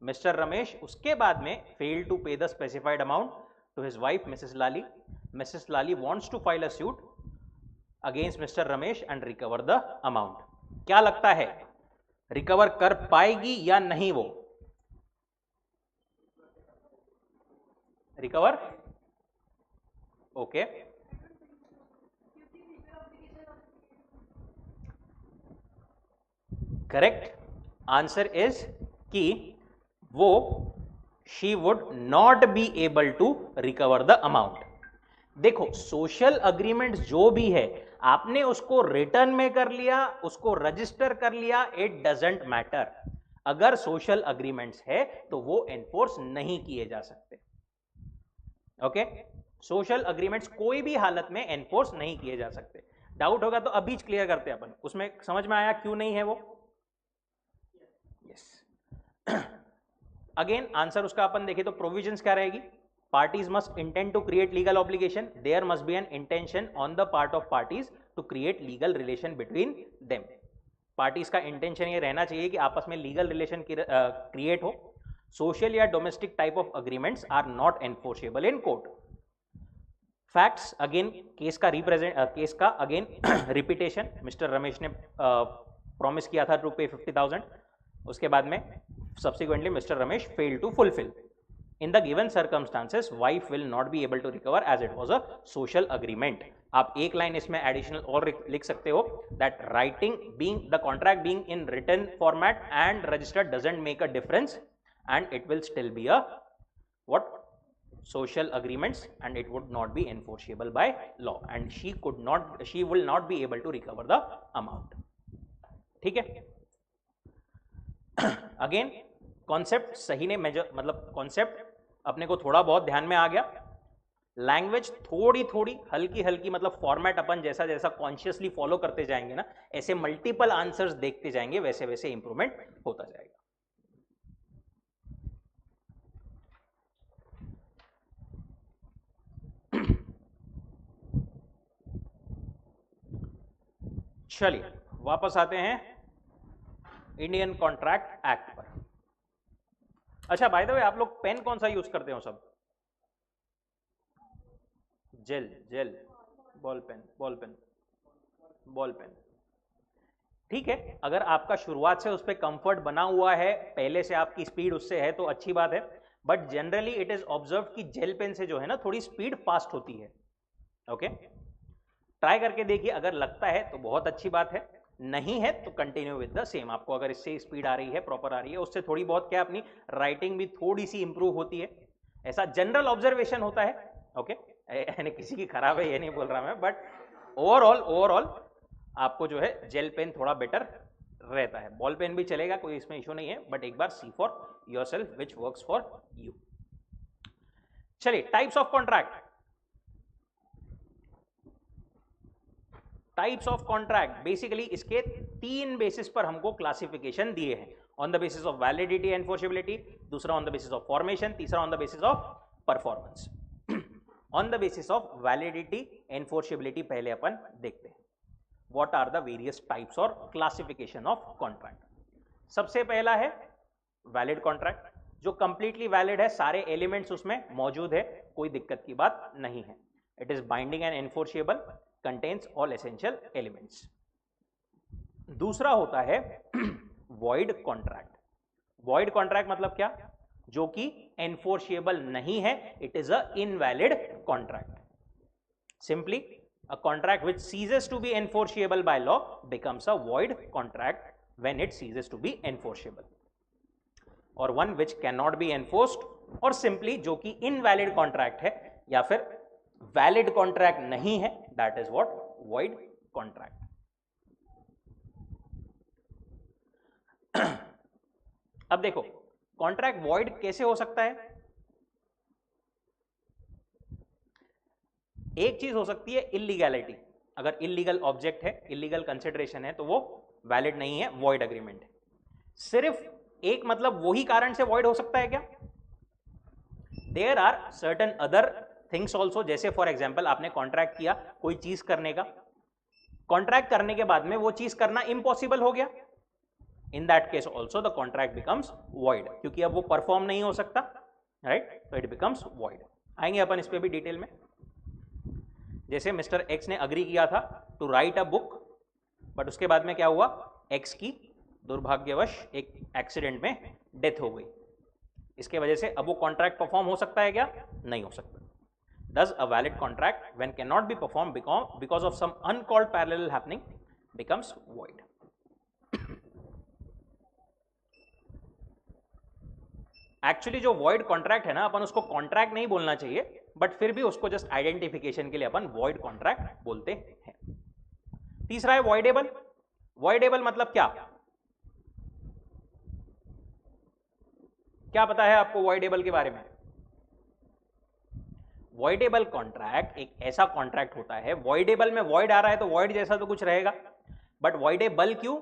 Mr Ramesh उसके बाद में failed to pay the specified amount to his wife Mrs Lali. Mrs Lali wants to file a suit against Mr Ramesh and recover the amount. क्या लगता है, रिकवर कर पाएगी या नहीं? वो recover? Okay. Correct answer is कि वो she would not be able to recover the amount. देखो, सोशल अग्रीमेंट जो भी है, आपने उसको रिटर्न में कर लिया, उसको रजिस्टर कर लिया, इट डजंट मैटर. अगर सोशल अग्रीमेंट्स है तो वो एनफोर्स नहीं किए जा सकते. ओके, सोशल अग्रीमेंट्स कोई भी हालत में एनफोर्स नहीं किए जा सकते. डाउट होगा तो अभी क्लियर करते हैं अपन. उसमें समझ में आया क्यों नहीं है वो? यस. अगेन आंसर उसका अपन देखें तो प्रोविजंस क्या रहेगी? Parties must intend to create legal obligation. There must be an intention on the part of parties to create legal relation between them. Parties का इंटेंशन ये रहना चाहिए कि आपस में लीगल रिलेशन क्रिएट हो. सोशल या domestic type of agreements are not enforceable in court. Facts again, case का अगेन रिपीटेशन. मिस्टर रमेश ने प्रॉमिस किया था टू पे 50,000. उसके बाद में subsequently Mr. Ramesh failed to fulfill. In the given circumstances, wife will not be able to recover as it was a social agreement. आप एक लाइन इसमें एडिशनल और लिख सकते हो, that writing being the contract being in written format and registered doesn't make a difference and it will still be a what? Social agreements and it would not be enforceable by law and she will not be able to recover the amount. ठीक है? Again concept सही ने major, मतलब concept अपने को थोड़ा बहुत ध्यान में आ गया. लैंग्वेज थोड़ी थोड़ी हल्की हल्की, मतलब फॉर्मेट अपन जैसा जैसा कॉन्शियसली फॉलो करते जाएंगे ना, ऐसे मल्टीपल आंसर्स देखते जाएंगे, वैसे वैसे इंप्रूवमेंट होता जाएगा। चलिए वापस आते हैं इंडियन कॉन्ट्रैक्ट एक्ट पर। अच्छा बाय द वे, आप लोग पेन कौन सा यूज करते हो सब? Gel, gel, ball pen, ball pen, ball pen. ठीक है, अगर आपका शुरुआत से उस पर कंफर्ट बना हुआ है, पहले से आपकी स्पीड उससे है तो अच्छी बात है, but generally it is observe कि जेल पेन से जो है ना थोड़ी स्पीड फास्ट होती है। ओके, ट्राई करके देखिए, अगर लगता है तो बहुत अच्छी बात है, नहीं है तो कंटिन्यू विद द सेम। आपको अगर इससे स्पीड आ रही है, प्रॉपर आ रही है, उससे थोड़ी बहुत क्या अपनी राइटिंग भी थोड़ी सी इंप्रूव होती है, ऐसा जनरल ऑब्जर्वेशन होता है। ओके, यानी किसी की खराब है ये नहीं बोल रहा मैं, बट ओवरऑल आपको जो है जेल पेन थोड़ा बेटर रहता है। बॉल पेन भी चलेगा, कोई इसमें इशू नहीं है, बट एक बार see for yourself which works for you. चलिए, types of contract. Types of contract basically इसके 3 बेसिस पर हमको क्लासिफिकेशन दिए हैं। On the basis of validity enforceability, दूसरा on the basis of formation, तीसरा on the basis of performance. On the basis of validity enforceability पहले अपन देखते हैं, what are the various types और क्लासिफिकेशन ऑफ कॉन्ट्रैक्ट। सबसे पहला है वैलिड कॉन्ट्रैक्ट, जो कंप्लीटली वैलिड है, सारे एलिमेंट्स उसमें मौजूद है, कोई दिक्कत की बात नहीं है। It is binding and enforceable, contains all essential elements. दूसरा होता है वॉइड कॉन्ट्रैक्ट। वॉइड कॉन्ट्रैक्ट मतलब क्या? जो कि एनफोर्सेबल नहीं है, it is a invalid contract. Simply a contract which ceases to be enforceable by law becomes a void contract when it ceases to be enforceable, or one which cannot be enforced, और simply जो कि invalid contract है या फिर valid contract नहीं है, that is what void contract। अब देखो कॉन्ट्रैक्ट void कैसे हो सकता है? एक चीज हो सकती है इलीगैलिटी, अगर इलीगल ऑब्जेक्ट है, इलीगल कंसिडरेशन है, तो वो वैलिड नहीं है, वॉइड एग्रीमेंट है। सिर्फ एक मतलब वही कारण से वॉइड हो सकता है क्या? There are certain other things also, जैसे फॉर एग्जाम्पल आपने कॉन्ट्रैक्ट किया कोई चीज करने का, कॉन्ट्रैक्ट करने के बाद में वो चीज करना इम्पॉसिबल हो गया, इन that case also the contract becomes void, क्योंकि अब वो परफॉर्म नहीं हो सकता, राइट, तो इट बिकम्स वॉइड। आएंगे अपन इस पे भी डिटेल में। जैसे मिस्टर एक्स ने अग्री किया था to write a book, but उसके बाद में क्या हुआ, एक्स की दुर्भाग्यवश एक एक्सीडेंट में डेथ हो गई, इसके वजह से अब वो कॉन्ट्रैक्ट परफॉर्म हो सकता है क्या? नहीं हो सकता। Thus a valid contract when cannot be performed because of some uncalled parallel happening becomes void। Actually जो void contract है ना, अपन उसको contract नहीं बोलना चाहिए, बट फिर भी उसको जस्ट आइडेंटिफिकेशन के लिए अपन void contract बोलते हैं। तीसरा है voidable। voidable मतलब क्या? क्या पता है आपको voidable के बारे में? voidable कॉन्ट्रैक्ट एक ऐसा कॉन्ट्रैक्ट होता है, voidable में void आ रहा है तो void जैसा तो कुछ रहेगा, बट voidable क्यों?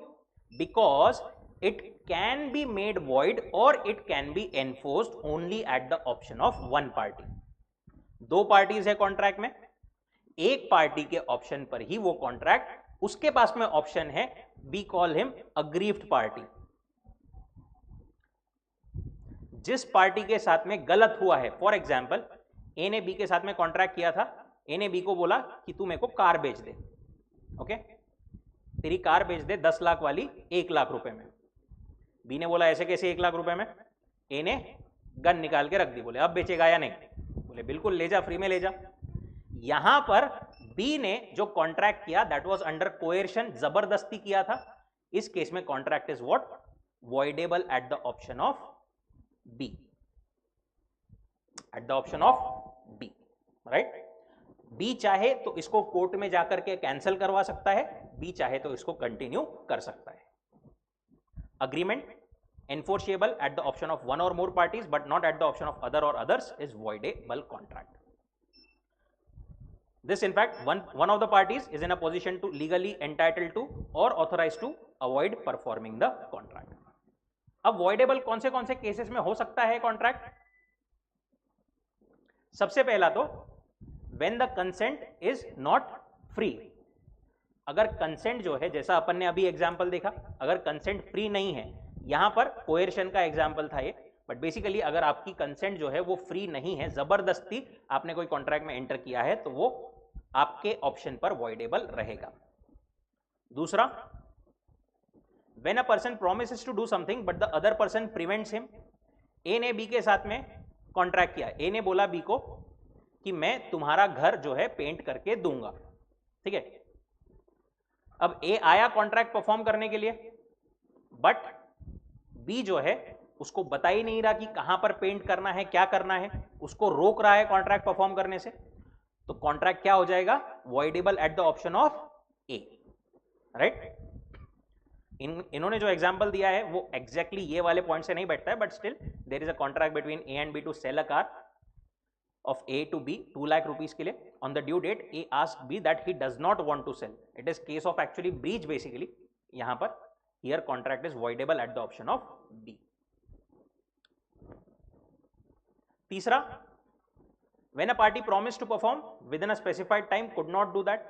Because it can be made void और it can be enforced only at the option of one party. दो पार्टीज है कॉन्ट्रैक्ट में, एक पार्टी के ऑप्शन पर ही वो कॉन्ट्रैक्ट, उसके पास में ऑप्शन है, we call him aggrieved party. जिस पार्टी के साथ में गलत हुआ है, फॉर एग्जाम्पल ए ने बी के साथ में कॉन्ट्रैक्ट किया था, ए ने बी को बोला कि तू मेरे को कार बेच दे, ओके, तेरी कार बेच दे 10 लाख वाली 1 लाख रुपए में। बी ने बोला ऐसे कैसे 1 लाख रुपए में? ए ने गन निकाल के रख दी, बोले अब बेचेगा या नहीं? बोले बिल्कुल ले जा, फ्री में ले जा। यहां पर बी ने जो कॉन्ट्रैक्ट किया दैट वाज अंडर कोएर्शन, जबरदस्ती किया था। इस केस में contract is what? Voidable at the option of B, at the option of B, right. B चाहे तो इसको कोर्ट में जाकर के कैंसिल करवा सकता है, बी चाहे तो इसको कंटिन्यू कर सकता है। Agreement enforceable at the option of one or more parties but not at the option of other or others is voidable contract। This in fact one of the parties is in a position to legally entitled to or authorized to avoid performing the contract. अब voidable कौन से cases में हो सकता है contract? सबसे पहला तो when the consent is not free. अगर कंसेंट जो है, जैसा अपन ने अभी एग्जांपल देखा, अगर कंसेंट फ्री नहीं है, यहां पर कोएर्शन का एग्जांपल था ये, बट बेसिकली अगर आपकी कंसेंट जो है वो फ्री नहीं है, जबरदस्ती आपने कोई कॉन्ट्रैक्ट में एंटर किया है, तो वो आपके ऑप्शन पर वॉइडेबल रहेगा. दूसरा, when a person promises to do something but the other person prevents him. A ने बी के साथ में कॉन्ट्रैक्ट किया, ए ने बोला बी को कि मैं तुम्हारा घर जो है पेंट करके दूंगा, ठीक है. अब ए आया कॉन्ट्रैक्ट परफॉर्म करने के लिए, बट बी जो है उसको बता ही नहीं रहा कि कहां पर पेंट करना है, क्या करना है, उसको रोक रहा है कॉन्ट्रैक्ट परफॉर्म करने से, तो कॉन्ट्रैक्ट क्या हो जाएगा? Voidable at the option of A, right. इन्होंने जो एग्जांपल दिया है वो एग्जैक्टली ये वाले पॉइंट से नहीं बैठता है, but still there is a contract between A and B to sell a car of A to B 2 lakh rupees के लिए. On the due date A asked B that he does not want to sell. It is case of actually breach basically. यहाँ पर here contract is voidable at the option of B. तीसरा, when a party promised to perform within a specified time could not do that.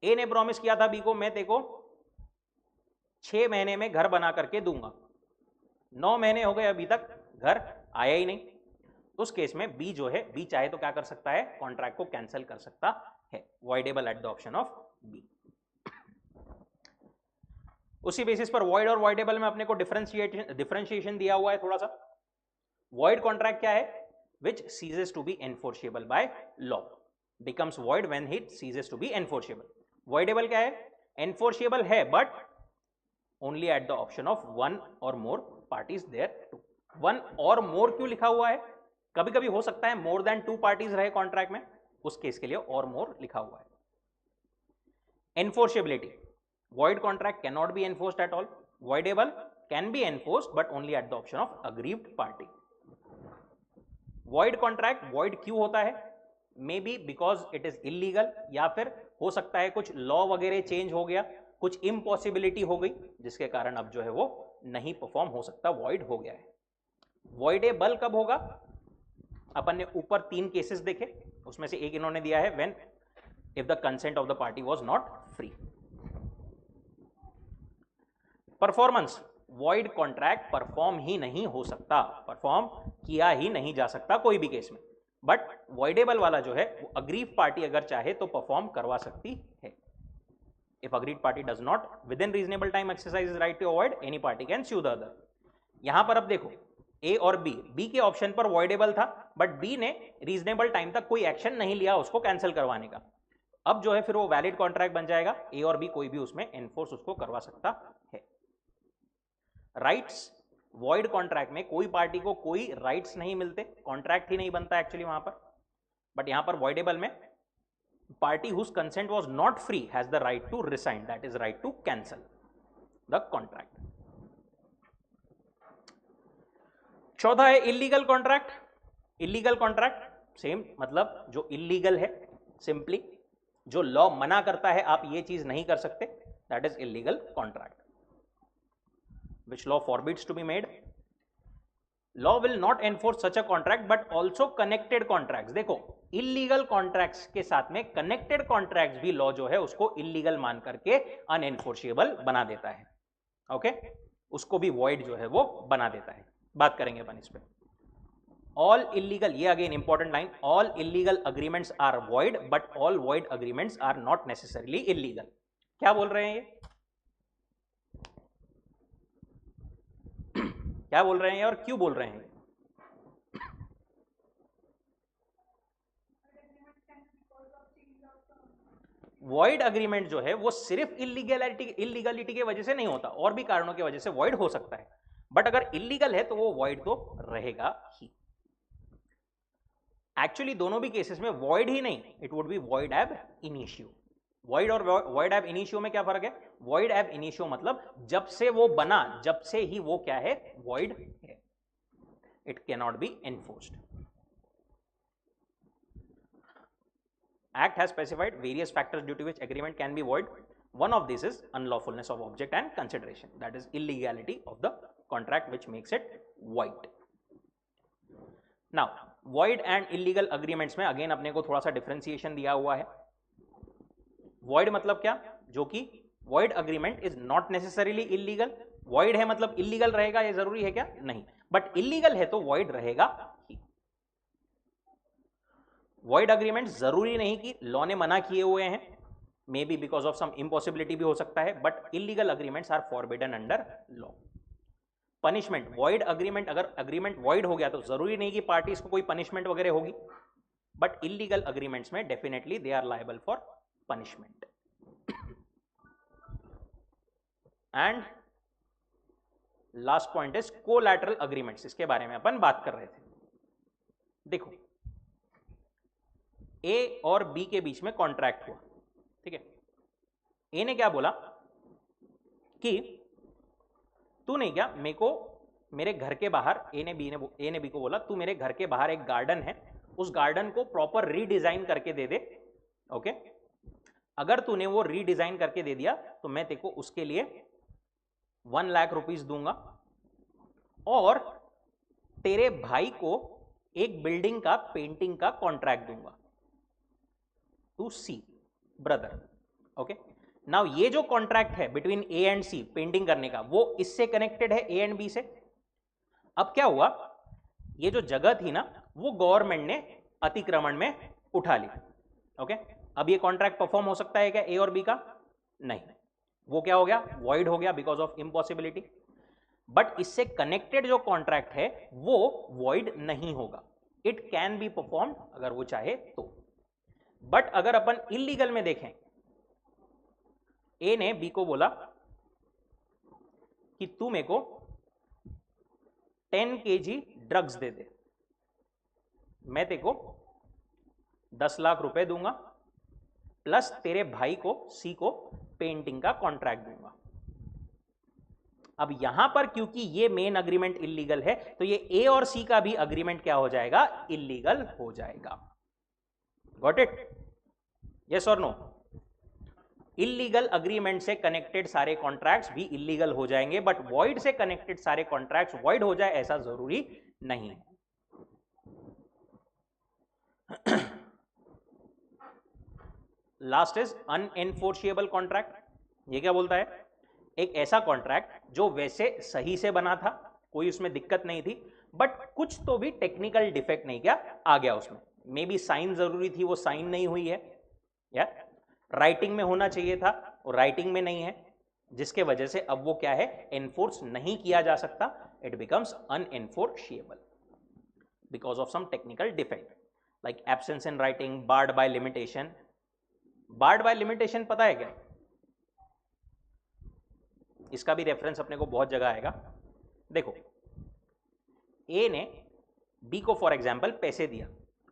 A ने promise किया था B को, मैं तेको 6 महीने में घर बना करके दूंगा, 9 महीने हो गए अभी तक घर आया ही नहीं. उस केस में बी जो है, बी चाहे तो क्या कर सकता है? कॉन्ट्रैक्ट को कैंसिल कर सकता है. Voidable at the option of B. उसी बेसिस पर वॉइड और वॉइडेबल में अपने को डिफरेंशिएशन दिया हुआ है थोड़ा सा. वॉइड कॉन्ट्रैक्ट क्या है? Which ceases to be enforceable by law, becomes void when it ceases to be enforceable. Voidable क्या है? एनफोर्सेबल है but only at the option of one or more parties thereto. One or more क्यों लिखा हुआ है? कभी कभी हो सकता है मोर देन 2 पार्टीज रहे कॉन्ट्रैक्ट में, उस केस के लिए और मोर लिखा हुआ है. Enforceability, void contract cannot be enforced at all. Voidable can be enforced but only at the option of aggrieved party. void contract void क्यों होता है? मे be because it is illegal, या फिर हो सकता है कुछ लॉ वगैरह चेंज हो गया, कुछ इम्पॉसिबिलिटी हो गई जिसके कारण अब जो है वो नहीं परफॉर्म हो सकता, void हो गया है. voidable कब होगा? अपन ने ऊपर 3 केसेस देखे, उसमें से एक इन्होंने दिया है when if the consent of the party was not free. Performance, void contract perform ही नहीं हो सकता, परफॉर्म किया ही नहीं जा सकता कोई भी केस में. बट वॉइडेबल वाला जो है वो अग्रीव पार्टी अगर चाहे तो परफॉर्म करवा सकती है. If agreed party does not within reasonable time exercise right to avoid, any party can sue the other. यहां पर अब देखो ए और बी के ऑप्शन पर वॉइडेबल था, बट बी ने रीजनेबल टाइम तक कोई एक्शन नहीं लिया उसको कैंसिल करवाने का. अब जो है फिर वो वैलिड कॉन्ट्रैक्ट बन जाएगा, ए और बी कोई भी उसमें एनफोर्स उसको करवा सकता है. राइट्स, वॉइड कॉन्ट्रैक्ट में कोई पार्टी को कोई राइट्स नहीं मिलते, कॉन्ट्रैक्ट ही नहीं बनता एक्चुअली वहां पर. बट यहां पर वॉइडेबल में party whose consent was not free has the right to resign, that is right to cancel the contract. चौथा है illegal contract. Illegal contract same मतलब जो इलीगल है, सिंपली जो लॉ मना करता है आप ये चीज नहीं कर सकते, that is illegal contract. Which law forbids to be made? Law will not enforce such a contract but also connected contracts. देखो इलीगल कॉन्ट्रैक्ट्स के साथ में कनेक्टेड कॉन्ट्रैक्ट्स भी लॉ जो है उसको इलीगल मान करके अनएनफोर्सेबल बना देता है. ओके, उसको भी वॉइड जो है वो बना देता है. बात करेंगे अपन इस पे. ऑल इलीगल, ये again important line, all illegal agreements are void but all void agreements are not necessarily illegal. क्या बोल रहे हैं ये? क्या बोल रहे हैं और क्यों बोल रहे हैं? वॉइड अग्रीमेंट जो है वो सिर्फ इलीगलिटी के वजह से नहीं होता, और भी कारणों की वजह से वॉइड हो सकता है. बट अगर इलीगल है तो वो वॉइड तो रहेगा ही. एक्चुअली दोनों भी केसेस में वॉइड ही नहीं, इट वुड बी वॉइड एब इनिशियो. वॉइड और वॉइड एब इनिशियो में क्या फर्क है? वॉइड एब इनिशियो मतलब जब से वो बना, जब से ही वो क्या है? वॉइड है. It can not be enforced. Act has specified various factors due to which agreement can be void. One of these is unlawfulness of object and consideration, that is illegality of the contract which makes it void. Now void and illegal agreements में again अपने को थोड़ा सा differentiation दिया हुआ है. void मतलब क्या? जो कि void agreement is not necessarily illegal. void है मतलब illegal रहेगा, ये जरूरी है क्या? नहीं, बट illegal है तो void रहेगा ही. void agreement जरूरी नहीं कि लॉ ने मना किए हुए हैं, may be because of some impossibility भी हो सकता है, but illegal agreements are forbidden under law. Punishment, void agreement, अगर अग्रीमेंट वॉइड हो गया तो जरूरी नहीं कि पार्टीज को कोई पनिशमेंट वगैरह होगी, बट इलीगल अग्रीमेंट्स में definitely they are liable for punishment. And last point is collateral agreements. इसके बारे में अपन बात कर रहे थे. देखो ए और बी के बीच में कॉन्ट्रैक्ट हुआ, ठीक है. ए ने क्या बोला कि तू नहीं क्या, मेरे को मेरे घर के बाहर, ए ने बी को बोला तू मेरे घर के बाहर एक गार्डन है, उस गार्डन को प्रॉपर रीडिजाइन करके दे दे. ओके, अगर तूने वो रीडिजाइन करके दे दिया तो मैं तेरे को उसके लिए 1 लाख रुपीस दूंगा, और तेरे भाई को एक बिल्डिंग का पेंटिंग का कॉन्ट्रैक्ट दूंगा to C brother. Okay, now ये जो कॉन्ट्रैक्ट है between A and C painting करने का, वो इससे कनेक्टेड है ए एंड बी से. अब क्या हुआ, ये जो जगह थी ना वो गवर्नमेंट ने अतिक्रमण में उठा ली. ओके, अब ये कॉन्ट्रैक्ट परफॉर्म हो सकता है क्या ए और बी का? नहीं, वो क्या हो गया, वॉइड हो गया बिकॉज ऑफ इम्पॉसिबिलिटी. बट इससे कनेक्टेड जो कॉन्ट्रैक्ट है वो वॉइड नहीं होगा, इट कैन बी परफॉर्म अगर वो चाहे तो. बट अगर अपन इलीगल में देखें, ए ने बी को बोला कि तू मेरे को 10 kg ड्रग्स दे दे, मैं तेरे को 10 लाख रुपए दूंगा, प्लस तेरे भाई को सी को पेंटिंग का कॉन्ट्रैक्ट दूंगा. अब यहां पर क्योंकि ये मेन अग्रीमेंट इलीगल है तो ये ए और सी का भी अग्रीमेंट क्या हो जाएगा, इलीगल हो जाएगा. Got it? यस और नो? इलीगल अग्रीमेंट से कनेक्टेड सारे कॉन्ट्रैक्ट्स भी इलीगल हो जाएंगे, बट वॉइड से कनेक्टेड सारे कॉन्ट्रैक्ट्स वॉइड हो जाए ऐसा जरूरी नहीं है. Last is अनएनफोर्सिएबल contract. ये क्या बोलता है, एक ऐसा कॉन्ट्रैक्ट जो वैसे सही से बना था, कोई उसमें दिक्कत नहीं थी, बट कुछ तो भी टेक्निकल डिफेक्ट नहीं क्या आ गया उसमें. मे बी साइन जरूरी थी, वो साइन नहीं हुई है, या राइटिंग में होना चाहिए था और राइटिंग में नहीं है, जिसके वजह से अब वो क्या है, एनफोर्स नहीं किया जा सकता. It becomes unenforceable because of some technical defect like absence in writing, barred by limitation. Barred by limitation पता है क्या? इसका भी रेफरेंस अपने को बहुत जगह आएगा. देखो, ए ने बी को फॉर एग्जांपल पैसे दिया,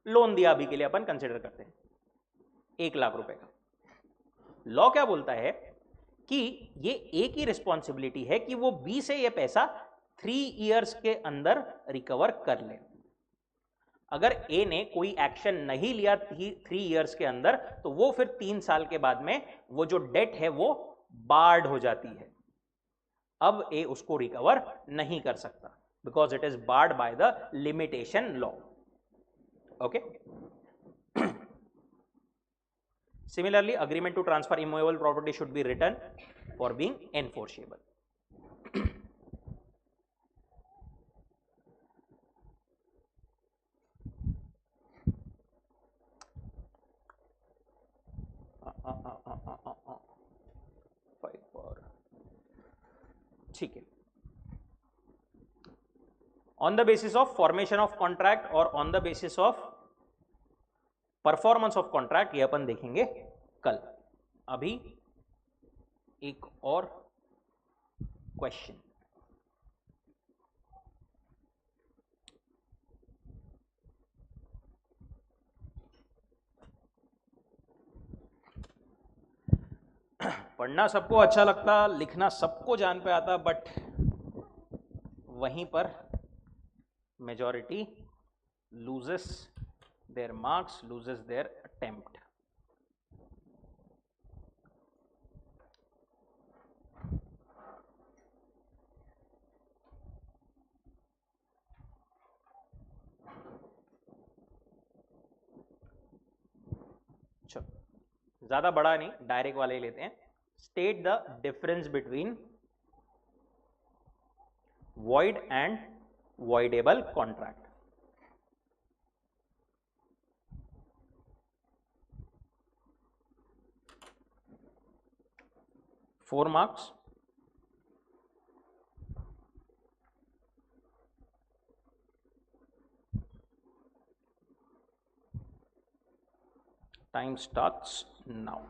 लोन दिया, अभी के लिए अपन कंसिडर करते हैं 1 लाख रुपए का. लॉ क्या बोलता है कि ये ए की रिस्पॉन्सिबिलिटी है कि वो बी से ये पैसा 3 इयर्स के अंदर रिकवर कर ले. अगर ए ने कोई एक्शन नहीं लिया 3 इयर्स के अंदर तो वो फिर 3 साल के बाद में वो जो डेट है वो बार्ड हो जाती है. अब ए उसको रिकवर नहीं कर सकता because it is barred by the limitation law. Okay, similarly agreement to transfer immovable property should be written for being enforceable. ठीक है, on the basis of formation of contract or on the basis of performance of contract, ये अपन देखेंगे कल. अभी एक और question. पढ़ना सबको अच्छा लगता, लिखना सबको जान पे आता, बट वहीं पर majority loses their marks, loses their attempt. ज्यादा बड़ा नहीं, डायरेक्ट वाले ही लेते हैं. State the difference between void and voidable contract. 4 marks. Time starts now.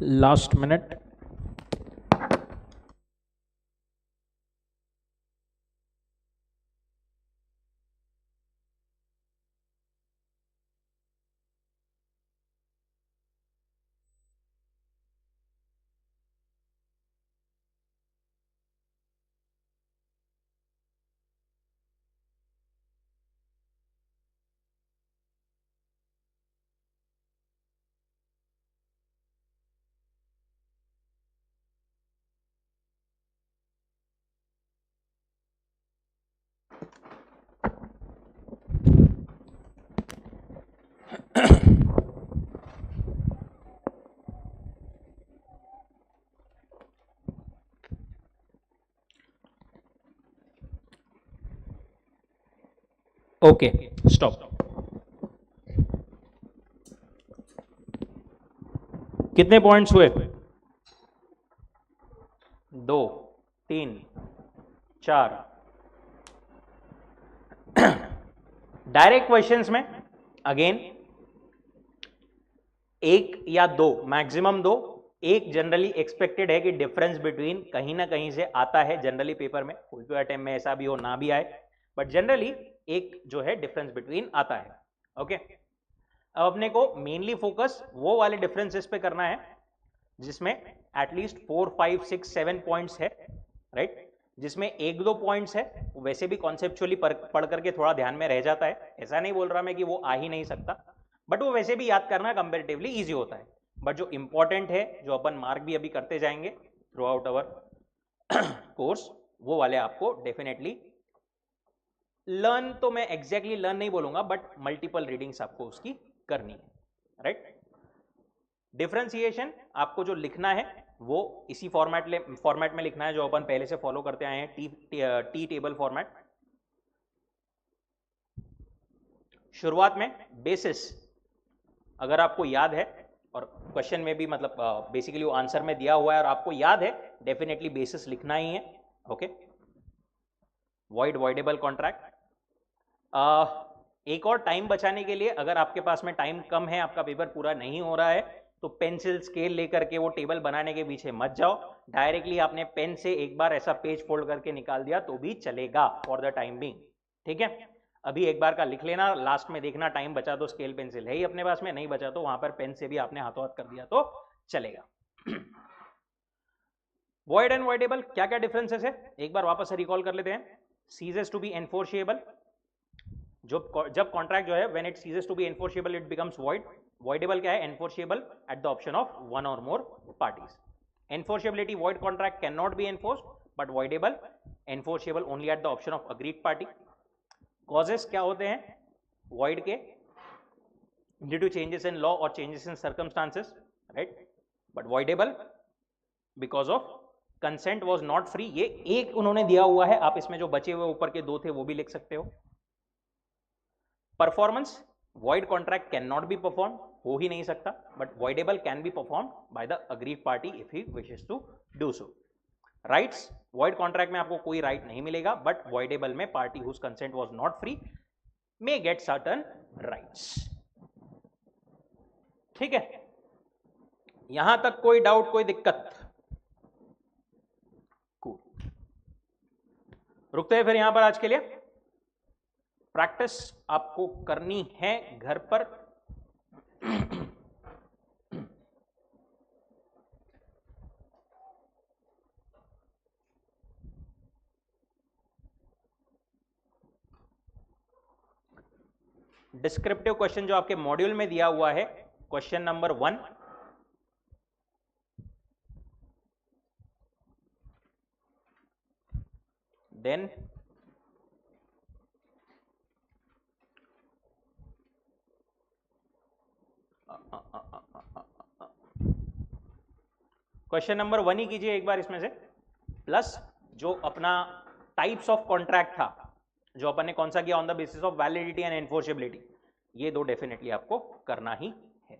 Last minute. Okay, stop. कितने पॉइंट्स हुए? 2, 3, 4। डायरेक्ट क्वेश्चंस में अगेन एक या दो, मैक्सिमम दो। एक जनरली एक्सपेक्टेड है कि डिफरेंस बिटवीन कहीं ना कहीं से आता है जनरली पेपर में, कोई कोई अटेम्प्ट में ऐसा भी हो ना भी आए, बट जनरली एक जो है डिफरेंस बिटवीन आता है। ओके, अब अपने को मेनली फोकस वो वाले डिफरेंसेस पे करना है जिसमें एटलीस्ट 4, 5, 6, 7 पॉइंट्स है, राइट? जिसमें एक दो पॉइंट्स है वैसे भी कॉन्सेप्चुअली पढ़ करके थोड़ा ध्यान में रह जाता है। ऐसा नहीं बोल रहा मैं कि वो आ ही नहीं सकता, बट वो वैसे भी याद करना कंपेरेटिवली इजी होता है। बट जो इंपॉर्टेंट है, जो अपन मार्क भी अभी करते जाएंगे थ्रू आउट अवर कोर्स, वो वाले आपको डेफिनेटली लर्न, तो मैं एग्जैक्टली लर्न नहीं बोलूंगा, बट मल्टीपल रीडिंग्स आपको उसकी करनी है, राइट? डिफरेंशिएशन आपको जो लिखना है वो इसी फॉर्मेट में लिखना है जो अपन पहले से फॉलो करते आए हैं, टी टेबल फॉर्मेट। शुरुआत में बेसिस अगर आपको याद है, और क्वेश्चन में भी मतलब बेसिकली वो आंसर में दिया हुआ है और आपको याद है, डेफिनेटली बेसिस लिखना ही है। Okay, void voidable contract. एक और टाइम बचाने के लिए, अगर आपके पास में टाइम कम है, आपका पेपर पूरा नहीं हो रहा है, तो पेंसिल स्केल लेकर के वो टेबल बनाने के पीछे मत जाओ, डायरेक्टली आपने पेन से एक बार ऐसा पेज फोल्ड करके निकाल दिया तो भी चलेगा फॉर द टाइम बिंग। ठीक है, अभी एक बार का लिख लेना, लास्ट में देखना टाइम बचा तो स्केल पेंसिल है ही अपने पास में, नहीं बचा तो वहां पर पेन से भी आपने हाथों हाथ कर दिया तो चलेगा। वॉइड एंड वॉइडेबल क्या क्या डिफरेंसेस है, एक बार वापस से रिकॉल कर लेते हैं। सीजेस टू बी एनफोर्शिएबल, जब कॉन्ट्रैक्ट जो है when it ceases to be enforceable it becomes void. Voidable क्या है? Enforceable at the option of one or more parties. Enforceability, void contract can not be enforced, but voidable enforceable only at the option of agreed party. Causes क्या होते हैं void के? Due to changes in law or changes in circumstances, right? But voidable because of consent was not free. ये एक उन्होंने दिया हुआ है, आप इसमें जो बचे हुए ऊपर के दो थे वो भी लिख सकते हो। Performance, void contract cannot be performed, हो ही नहीं सकता, but voidable can be performed by the aggrieved party if he wishes to do so. Rights, void contract में आपको कोई right नहीं मिलेगा, but voidable में party whose consent was not free may get certain rights. ठीक है, यहां तक कोई डाउट, कोई दिक्कत? रुकते हैं फिर यहां पर आज के लिए। प्रैक्टिस आपको करनी है घर पर। डिस्क्रिप्टिव क्वेश्चन जो आपके मॉड्यूल में दिया हुआ है, question number 1, then question number 1 ही कीजिए एक बार इसमें से, प्लस जो अपना टाइप्स ऑफ कॉन्ट्रैक्ट था जो अपन ने कौन सा किया, on the basis of validity and enforceability, ये दो डेफिनेटली आपको करना ही है।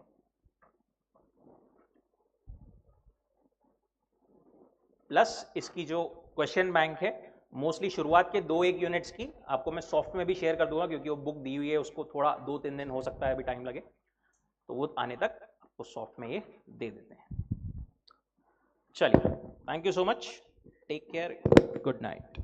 प्लस इसकी जो क्वेश्चन बैंक है, मोस्टली शुरुआत के 2-1 यूनिट्स की आपको मैं सॉफ्ट में भी शेयर कर दूंगा, क्योंकि वो बुक दी हुई है, उसको थोड़ा 2-3 दिन हो सकता है अभी टाइम लगे, तो वो आने तक आपको सॉफ्ट में ये दे देते हैं। चलिए, thank you so much, take care, good night.